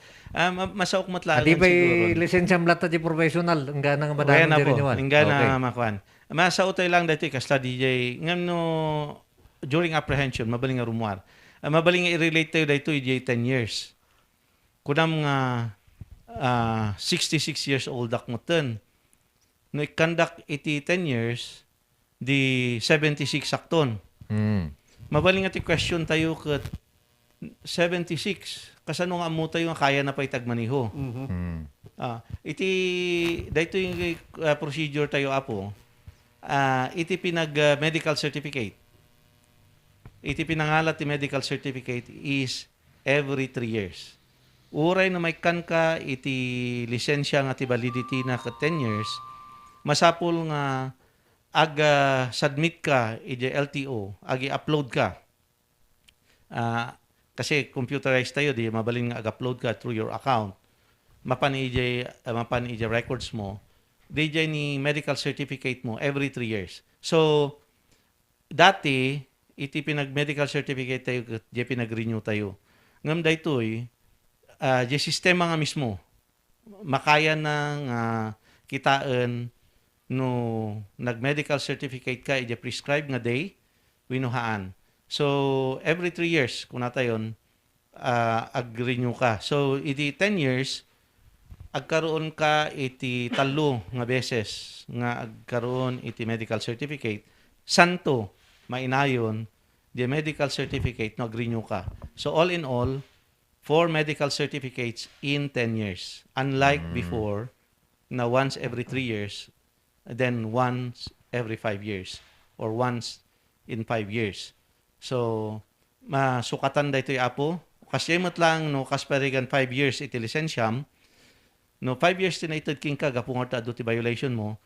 Masaok matlagan siguro. Adi ba lisensya mlata di professional? Ang gana nga madami di renewal? Ang gana makuan. Masaok tayo lang dati kasla DJ. Ngam no, during apprehension, mabaling nga rumuar. Mabaling nga i-relate tayo dito DJ 10 years. Kunam nga 66 years old ak mo ten. No, i-conduct iti 10 years, di 76 akton. Mabaling nga ti question tayo kat 76. Kasano nga mo tayo nga kaya na pa itagmaniho. Iti, dahito yung procedure tayo apo, iti pinag-medical certificate. Iti pinangalat ti medical certificate is every 3 years. Uray na may kan ka iti lisensya nga ti validity na ka 10 years, masapul nga submit ka iti LTO, upload ka. Kasi computerized tayo, di mabalin nga upload ka through your account. Mapan iti records mo. DJ ni medical certificate mo every 3 years. So, dati, iti pinag-medical certificate tayo, di pinag-renew tayo. Ngam daytoy, di sistema nga mismo, makaya ng kitaan no nag-medical certificate ka, iti prescribe nga day, winuhaan. So, every 3 years, kung nata yun, ag-renew ka. So, iti 10 years, agkaroon ka iti talo nga beses nga agkaroon iti medical certificate. Santo, mainayon, the medical certificate no ag-renew ka. So, all in all, 4 medical certificates in 10 years. Unlike before, na once every 3 years, then once every 5 years, or once in 5 years. So, masukatan da ito yung apo. Kasi lang, no, kasperigan 5 years iti lisensyam, no, 5 years tinated king ka, gapungar ta do ti violation mo,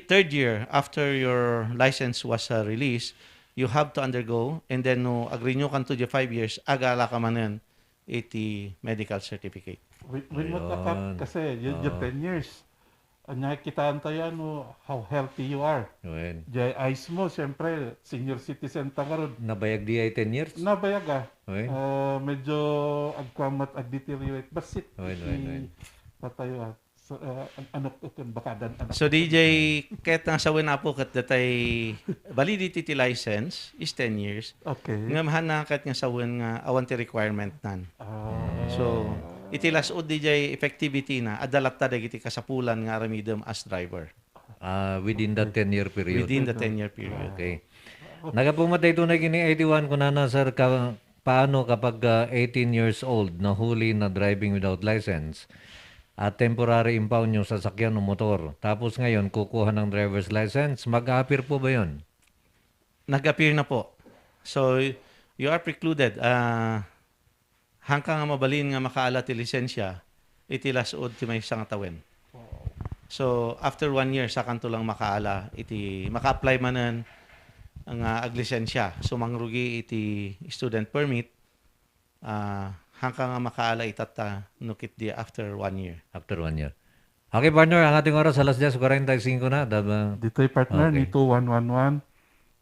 third year after your license was released, you have to undergo, and then no, agree nyo kan to the 5 years, agala ka manan iti medical certificate. When mo takap, kasi yung 10 years, nakikitaan tayo how healthy you are. Jay eyes mo, siyempre, senior citizen ta karon. Nabayag di ay 10 years? Nabayag medyo agkwamat, ag-deteriorate. Basit. Patayo So DJ, kahit nasa win po kat datay validity ti license is 10 years. Okay. Ngamahan na kahit nga sa win nga awanti requirement nan. So, iti lasod DJ effectivity na adalat ta dagiti kasapulan nga aramidem as driver. Within that 10-year period. Within the 10-year period. Okay. Nagapumatay ito na gini 81 ko na sir, paano kapag 18 years old nahuli na driving without license at temporary impound yung sasakyan o motor. Tapos ngayon, kukuha ng driver's license. Mag-appear po ba yun? Nag-appear na po. So, you are precluded. Hanggang nga mabalin nga makaala ti lisensya, iti lasod ti may sangatawin. So, after 1 year, sa kanto lang makaala, iti maka-apply manan ang aglisensya. So, mangrugi iti student permit, hanggang nga makaala itata nukit di after 1 year. After 1 year. Okay, partner, ang ating oras, alas 10:45 na. Dito'y partner, ni 2111.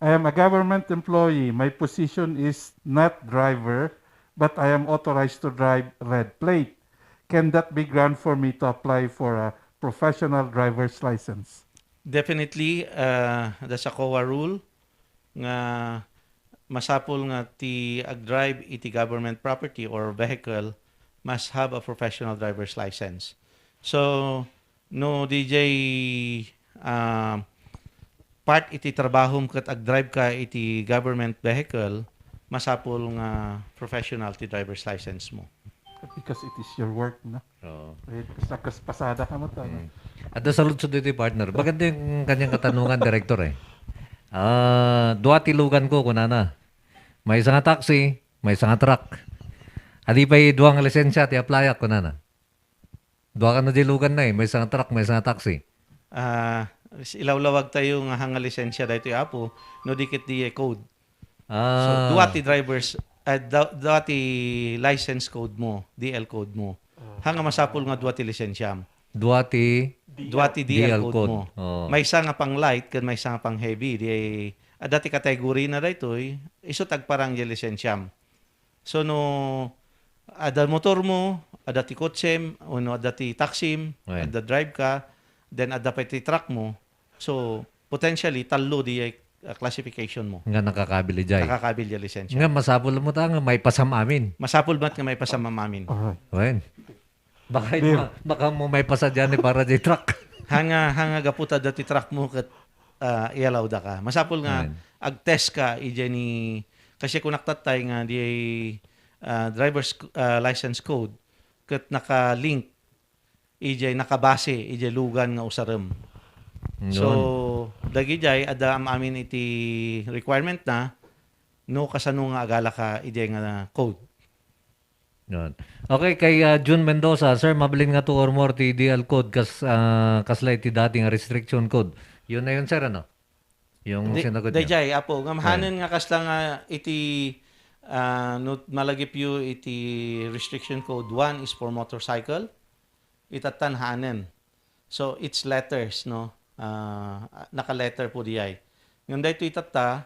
I am a government employee. My position is not driver, but I am authorized to drive red plate. can that be ground for me to apply for a professional driver's license? Definitely, that's a COA rule nga masapol nga ti ag-drive iti government property or vehicle must have a professional driver's license. So, no DJ part iti trabahom kat ag-drive ka iti government vehicle, masapol nga professional ti driver's license mo. Because it is your work, no? Oo. Right? Sakas pasada ka mo to, no? At sa lungsod dito partner, maganda yung kanyang katanungan, Director eh. Dua tilugan ko kunana. May isang nga taxi, may isang nga truck. Adi pa duwa nga lisensya, ti apply ako kunana. Dua ka na dilugan na eh, may isang nga truck, may isang nga taxi. Ilawlawag tayo nga hanga lisensya dahito apo, no dikit di code. So, duwati drivers, duwati license code mo, DL code mo. Hanga masapol nga duwati lisensya. Duwati DL code mo. Oh. May isa nga pang light, kan may isa nga pang heavy. Dati kategory na dito, iso tagparang di lisensya. So, no, ada motor mo, ada ti kotsem, no, ada ti taksim, Right. ada drive ka, then ada pa ti truck mo. So, potentially, talo di classification mo. Nga nakakabili jay. Nakakabil di lisensya. Nga masapol mo ta nga may pasam amin. Masapul ba't nga may pasamamamin? Alright. Wen. Baka mo may pasa dyan eh para di truck. Hanga gaputa dati truck mo kat ialaw da ka. Masapul nga ag-test ka ni kasi kung naktatay nga di driver's license code kat naka-link nakabase lugan nga usaram. So dagi jay ada amin iti requirement na no kasano nga agala ka nga code. Yun. Okay, kay June Mendoza, sir, mabilin nga to or more ti DL code kaslay ti dating restriction code. Yun na yun, sir, ano? Yung sinagot niyo. Dayjay, apo, nga mahanan nga kasla nga iti malagip yu iti restriction code 1 is for motorcycle. Itatan hanan. So, it's letters, no? Naka-letter po diay. Ngayon dahito itata,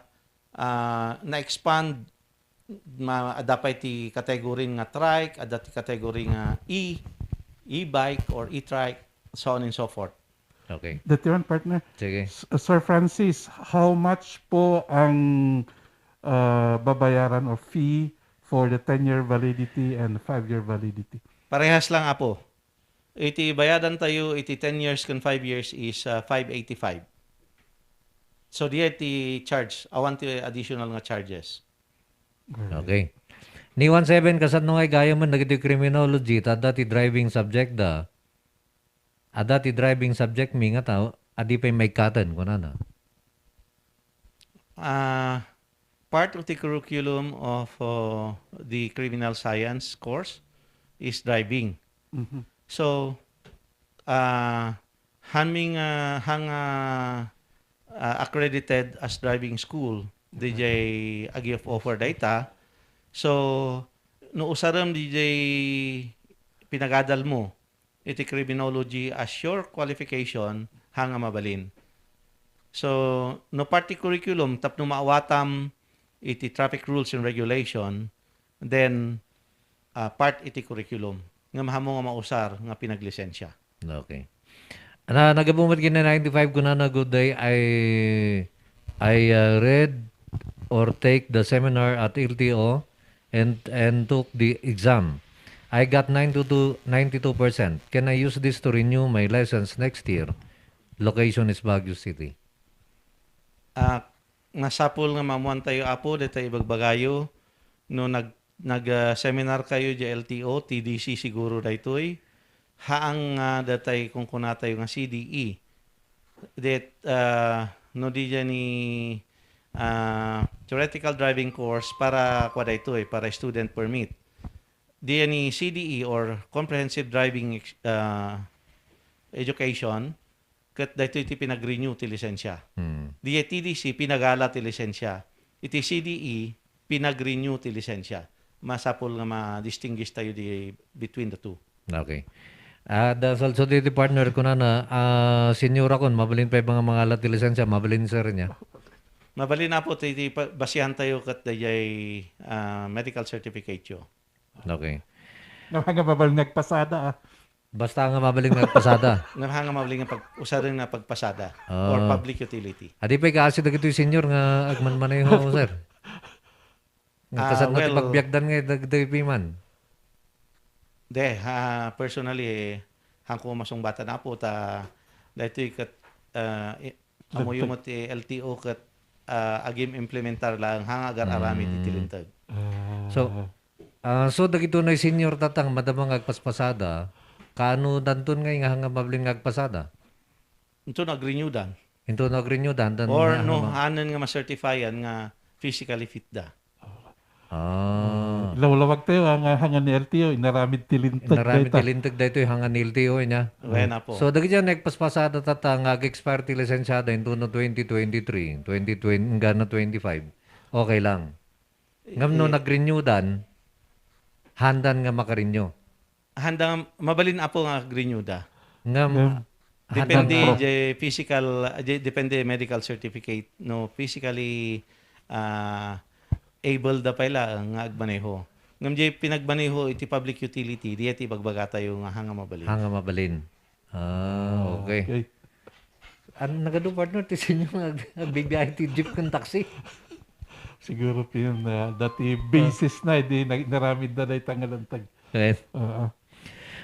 na-expand ada pa iti category nga trike, ada ti category nga e-bike or e-trike, so on and so forth. Okay. Datiran partner. Sige. Sir Francis, how much po ang babayaran or fee for the 10-year validity and 5-year validity? Parehas lang apo. Iti bayadan tayo, iti 10 years kan 5 years is 585. So di iti charge, awan ti additional nga charges. Okay. Ni 17 kasat nung ay gaya man nagiti criminology tada ti driving subject da. Ada ti driving subject mi nga tao adi pa may katan kunana. Part of the curriculum of the criminal science course is driving. Mhm. So hang accredited as driving school DJ agi of offer data. So no usaram DJ pinagadal mo iti criminology as your qualification hanga mabalin. So no party curriculum tapno maawatam iti traffic rules and regulation, then part iti curriculum nga mahamo nga mausar nga pinaglisensya. Okay. Nagabumad kina 95 kunana good day I read or take the seminar at LTO and took the exam. I got 92%. Can I use this to renew my license next year? Location is Baguio City. Nasapol nga mamuan tayo apo dito ibagbagayo no nag-seminar kayo di LTO, TDC siguro daytoy. Haang datay kung kunatayo nga CDE. No di ni theoretical driving course para kwa dayto para student permit. Di ni CDE or comprehensive driving education ket dayto iti pinag-renew ti lisensya. Di TDC pinagala ti lisensya. Iti CDE pinag-renew ti lisensya. Masapol nga ma-distinguish tayo between the two. Okay. Dasal so dito partner ko na senyora kon mabalin pa yung mga alat ti lisensya, mabalin sir niya. Mabalin na po iti basihan tayo kat dayay medical certificate yo. Okay. Nga babal nagpasada. Basta nga mabaling nagpasada. Nga mabaling nga usarin na pagpasada Oh. or public utility. Adi pa kasi dagito yung senior nga agman maneho, sir. Nga kasat natin pagbiagdan nga dagday man. Personally, hangko masong bata na po, dahito kat, amoy mo ti LTO kat, agim implementar lang, hangagar arami titilintag. So dagito na yung senior tatang madamang agpaspasada, kano danton nga hanga mabling agpasada? Ito nag-renew dan. Ito nag-renew dan. Or no, hanan nga ma-certifyan nga physically fit da. Lawlawag tayo, hangan ni LTO, inaramid tilintag. Inaramid tilintag dito yung hangan ni LTO niya. Wena po. So dagito na nagpaspasada tatang ag-expire ti lisensyada in 2023, 2020, hanggang na 25. Okay lang. Ngam no nag-renew dan, handan nga makarenew. Handang mabalin apo nga renew da. Ngam Depende physical, depende medical certificate no physically able da pala nga agmaneho. Ngam pinagmaneho iti public utility dieti bagbagata yung hanga mabalin. Hanga mabalin. Okay. Ano nagado partner ti sinyo agbibiyahe ti jeep kung taxi? Siguro yun dati basis na hindi naramid na dahil tangalantag. Okay.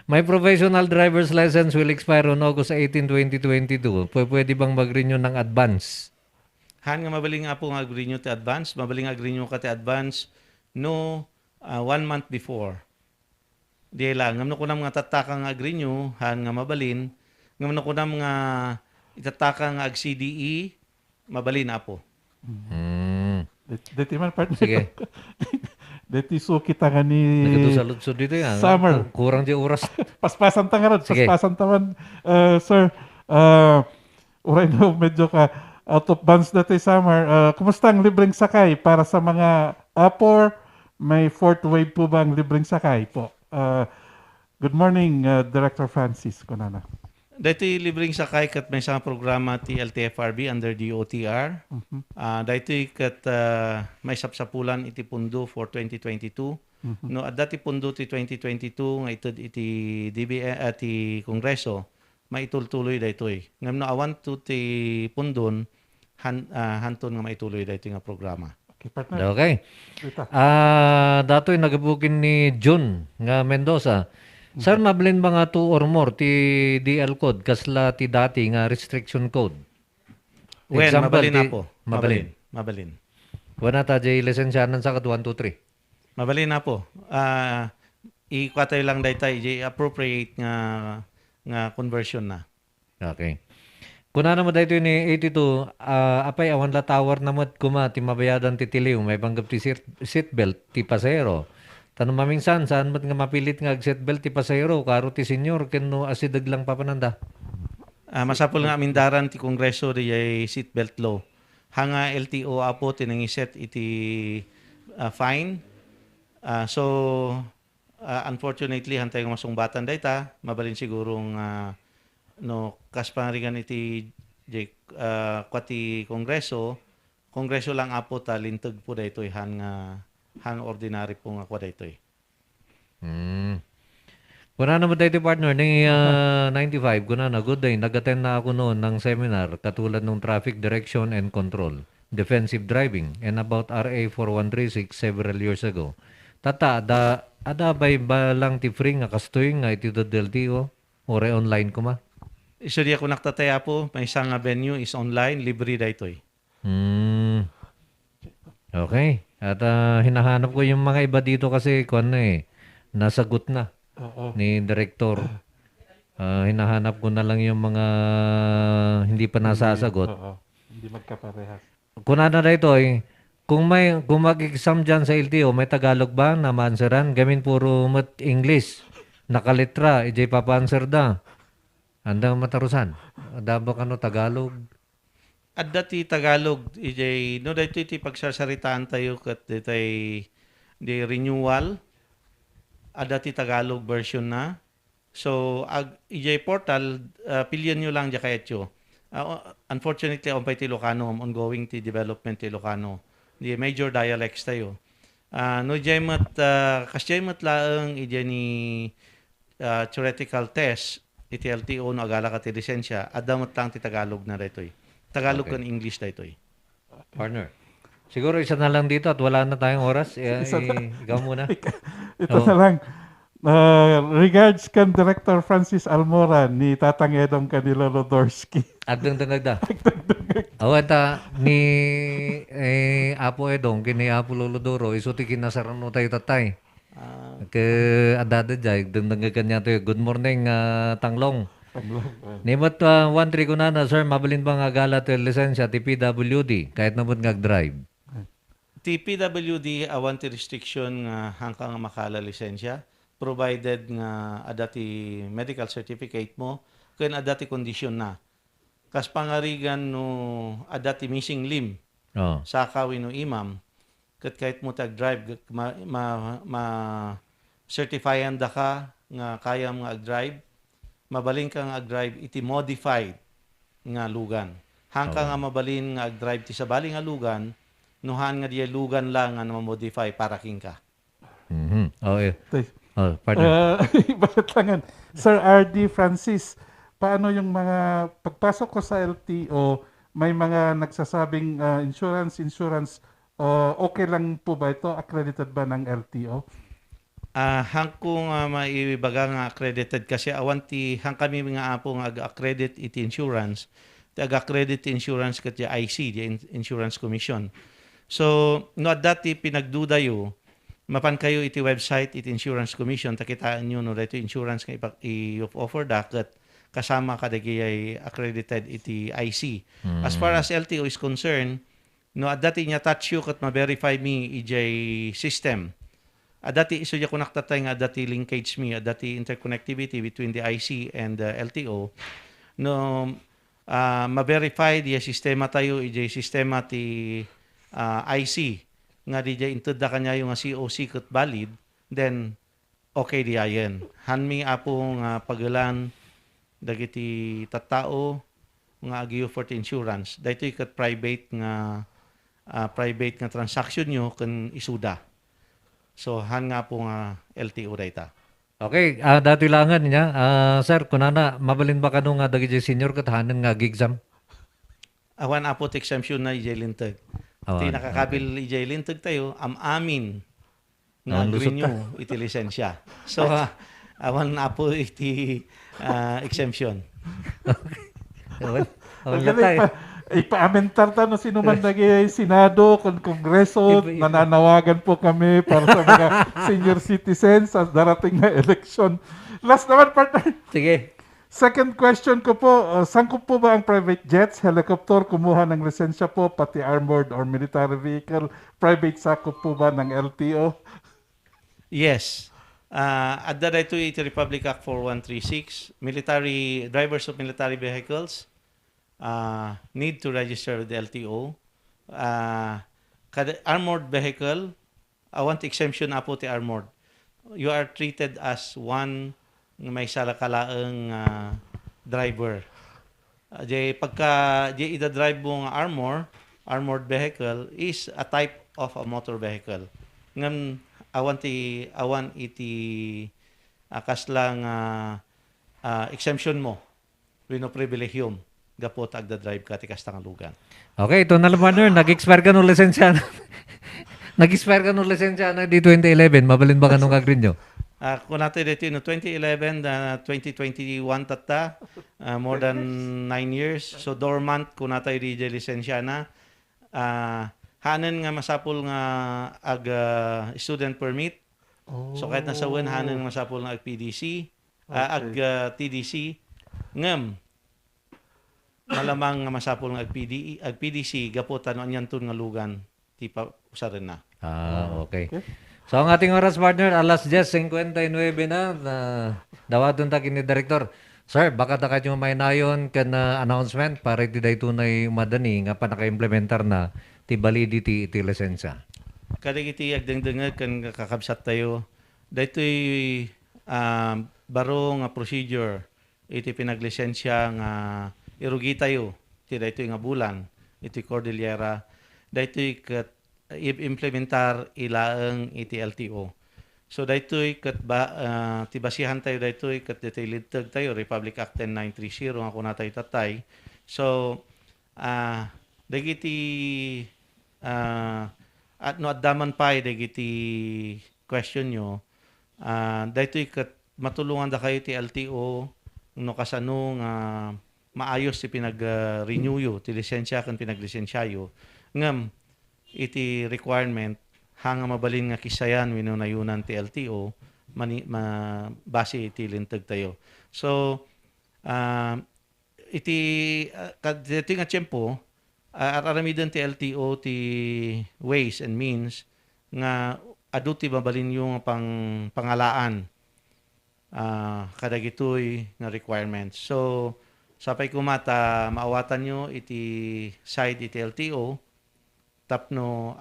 My professional driver's license will expire on August 18, 2022. Pwede bang mag-renew ng advance? Han nga mabaling nga po nga renew ti advance, mabaling nga renew ka ti advance no 1 month before. Di lang ngam no kunam nga tataka nga renew han nga mabalin, ngam no kunam nga itataka nga ag CDE mabalin apo. Dati man partner. Sige. Dati so kita nga ni Nagatusalod dito yan. Summer. Kurang di oras. Paspasan tangaran. Sige. Paspasan taman. Sir, uray na medyo ka out of bounds dati Summer. Kumusta ang libreng sakay para sa mga Apor? May fourth wave po ba ang libreng sakay po? Good morning, Director Francis Conana. Dito libreng sakay kat may isang programa ti LTFRB under DOTR. Dito kat may sapsapulan iti pundo for 2022. No, at dati pundo ti 2022 nga ito iti DBA ti Kongreso maitultuloy dito ngam na awan to ti pundon hanton nga maituloy dito nga programa. Okay. Dato'y nagabukin ni June nga Mendoza. Sir, mabalin ba nga 2 or more ti DL code kasla ti dati nga restriction code? Well, mabalin na po. Mabalin. Wala ta jay lisensyanan sa 1, 2, 3. Mabalin na po. Ikwatay lang daytay jay appropriate nga conversion na. Okay. Kuna naman dito ni 82, apay awan la tower naman kuma ti mabayadan ti tiliw, may banggap ti seatbelt ti pasero. Tanong maminsan, saan ba't nga mapilit nga seatbelt ti pasero, karo ti senior, kano asidag lang papananda? Masapol nga amindaran ti Kongreso di seatbelt law. Hanga LTO apo tinangiset iti fine. Unfortunately, hantay nga masungbatan dayta, mabalin sigurong kaspangarigan iti kwati Kongreso lang apo ta lintag po dayto han ordinary po nga kwa dayto. Kuna naman dito partner, ni 95, kuna na, good day, nag-attend na ako noon ng seminar katulad ng Traffic Direction and Control, Defensive Driving, and about RA 4136 several years ago. Tata, ada bay ba lang ti free nga kastoy nga iti LTO o online ko ma? So di ako naktataya po, may isang venue is online, libre dayto. Okay. At hinahanap ko yung mga iba dito kasi nasagot na ni Director. Hinahanap ko na lang yung mga hindi pa nasasagot. Hindi magkaparehas. Kuna na dito kung mag-exam dyan sa LTO, may Tagalog ba na ma-answeran? Gamin puro English. Nakalitra, ijay papa-answer da. Andang matarusan. Dabak Tagalog. At dati Tagalog, no dito iti pagsasaritaan tayo kat ditay di renewal. At dati Tagalog version na. So, ijay portal, pilyan nyo lang di kayetyo. Unfortunately, umpay ti Ilocano, ongoing ti development ti Ilocano. Di major dialects tayo. No jaymat kasjaymat laeng ija ni theoretical test iti LTO no agala ka ti lisensya adamot lang ti Tagalog na daytoy. Tagalog Okay. kan English daytoy. Partner. Siguro isa na lang dito at wala na tayong oras. Isa na. Ikaw muna. Ito Oo. na lang. Regards kan Director Francis Almora ni Tatang Edong kanila Lodorsky. Agdang dangagda. Awata ni Apo Edong kini Apo Lolodoro isuti kinasarano tayo tatay. Ke adada jay dangdang kanya to. Good morning Tanglong. Nimot 1-3 ko na sir mabalin bang agala to lisensya ti PWD kahit namot ngag-drive. Ti PWD awan ti restriction nga hangkang makala lisensya provided nga ada ti medical certificate mo ken ada ti condition na. Kas pangarigan no ada ti missing limb Oh. sa kawin no imam ket kahit mo tag-drive ma certifyan da ka nga kaya nga ag-drive mabalin ka nga ag-drive iti modified nga lugan. Hangka nga mabalin nga ag-drive ti sabali nga lugan nuhan nga diya lugan lang nga ma-modify para king ka. Mhm. Oh, yeah. Tay. Partner. Balatlangan. Sir R.D. Francis, paano yung mga pagpasok ko sa LTO, may mga nagsasabing insurance, okay lang po ba ito? Accredited ba ng LTO? Hangkong maibaga nga accredited kasi awanti hang kami nga apo nga accredit iti insurance. Ti accredit insurance ket ti IC, di Insurance Commission. So, no dati pinagdudayo, mapan kayo iti website iti Insurance Commission, takitaan nyo no dito insurance nga i-offer daket kasama kadagi ay accredited iti IC. As far as LTO is concerned, no dati niya touch you kat ma-verify me ijay system. Dati iso niya konektatay nga dati linkage me, dati interconnectivity between the IC and the LTO. No ma-verify diya sistema tayo ijay sistema ti IC nga DJ intud da kanya yung COC ket valid, then okay di ayen. Hanmi apong pagalan dagiti tattao nga agiyo for insurance. Daytoy ket private nga transaction nyo ken isuda. So han nga po nga LTO dayta. Okay, dati langan niya. Sir, kunana mabalin ba kanong nga dagiti senior ket hanen nga gigzam? Awan apo ti exemption na ijay lintag. Awan, Iti nakakabil ijay lintag tayo amin nga Awan, lusot renew iti lisensya. So awan na po iti exemption. Awan Magaling latay. Ipa-amentar ta no sino man naging Senado, Kongreso, nananawagan po kami para sa mga senior citizens sa darating na election. Last naman, partner. Sige. Second question ko po, sangkop po ba ang private jets, helicopter, kumuha ng lisensya po, pati armored or military vehicle, private sakop po ba ng LTO? Yes. Adda dito iti Republic Act 4136, military drivers of military vehicles need to register with the LTO. Kada armored vehicle, want exemption na po ti armored. You are treated as one may salakalaang driver. Pagka ida-drive mo nga armored vehicle is a type of a motor vehicle. Ngam awan iti kaslang exemption mo wino pribilehiyum gapot agda-drive ka ti kastang lugan. Okay, ito na lang partner. Nag-expire ka nung lisensya na. Nag-expire ka nung lisensya na di 2011. Mabalin ba ka nung agrin nyo? Kung natin dito, no, 2011, 2021 tata, more than 9 years. So, dormant kung natin DJ lisensya na. Hanan nga masapul nga student permit. So, kahit nasa wen, hanan nga masapul nga PDC, TDC. Ngam, malamang nga masapul nga PDC, gaputan, anyan tun nga lugan, tipa usarin na. Okay. So ang ating oras partner, alas 10:59 na, dawaton ta kini Director. Sir, baka ta kayo maynayon kan announcement para iti day tunay madani nga pa naka-implementar na ti validity iti lisensya. Kadagiti agdengdengag kan kakabsat tayo. Daytoy baro nga procedure iti pinaglisensya nga irugi tayo. Iti daytoy nga bulan iti Cordillera. Daytoy ket implementar ilaang iti-LTO. So daytoy ket tibasihan tayo daytoy ket detailed tayo Republic Act 10930 ako natay tatay. So dagiti at no addaman pay dagiti question nyo. Daytoy ket matulungan da kayo ti LTO no kasano nga maayos ti pinag-renew yo ti lisensya ken pinaglisensyayo ngem iti requirement hanga mabalin nga kisayan winunayunan ti LTO base iti lintag tayo. So iti kadto nga tiyempo aramiden ti LTO ti ways and means nga adu ti mabalin yung pangalaan kadagitoy nga requirements. So sapay kumata maawatan nyo iti side iti LTO tapno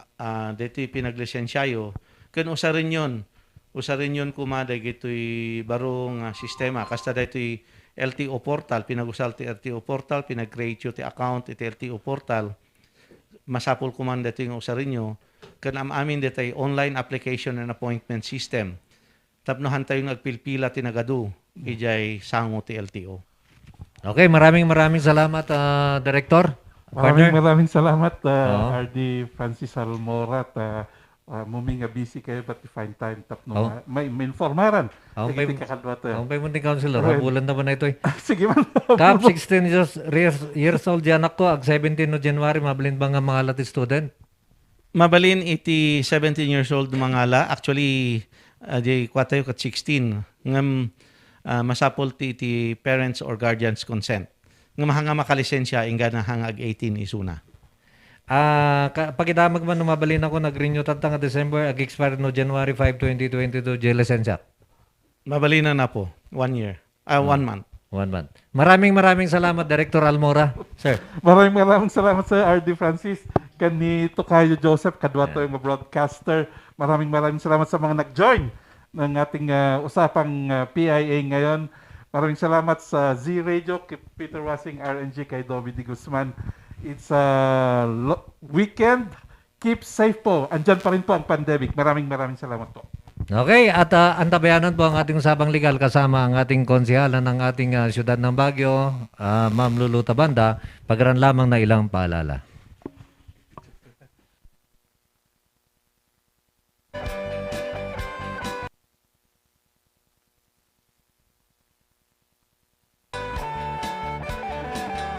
dito pinaglisensyayo ken usarin yon kumada gitoy barong sistema kasta dito LTO portal pinagusal ti LTO portal pinag-create ti account iti LTO portal masapol kumanda dito yung usarin nyo ken amin dito online application and appointment system tapno hantay yung nagpilpila ti nagadu ijay sango ti LTO. Okay, maraming salamat, Director. Maraming salamat, RD Francis Almora. Muming nga busy kayo, but you find time tapno may informaran. Ang pay munting counselor, bulan naman na ito eh. Sige man. Kap, 16 years old yan ako, ag 17 no January, mabalin ba nga mga lati student? Mabalin iti 17 years old mga la. Actually, di kwatayo kat 16. Ngam masapol ti parents or guardians consent. Nga mahanga makalisensya inga na hangag 18 isuna. Pagidamag man mabalin ako nag-renew tatang December ag-expire no January 5, 2022 J lisensya. Mabalin na po. 1 year. 1 month. 1 month. Maraming salamat Director Almora. Sir. Maraming salamat sa RD Francis kani Tokayo Joseph kadwa to yung broadcaster. Maraming salamat sa mga nag-join ng ating usapang PIA ngayon. Maraming salamat sa Z Radio, kay Peter Wasing, RNG, kay Dobby D. Guzman. It's a weekend. Keep safe po. Andyan pa rin po ang pandemic. Maraming salamat po. Okay, at antabayanan po ang ating usapang legal kasama ang ating konsehala ng ating siyudad ng Baguio, Ma'am Lulu Tabanda, pagkaran lamang na ilang paalala.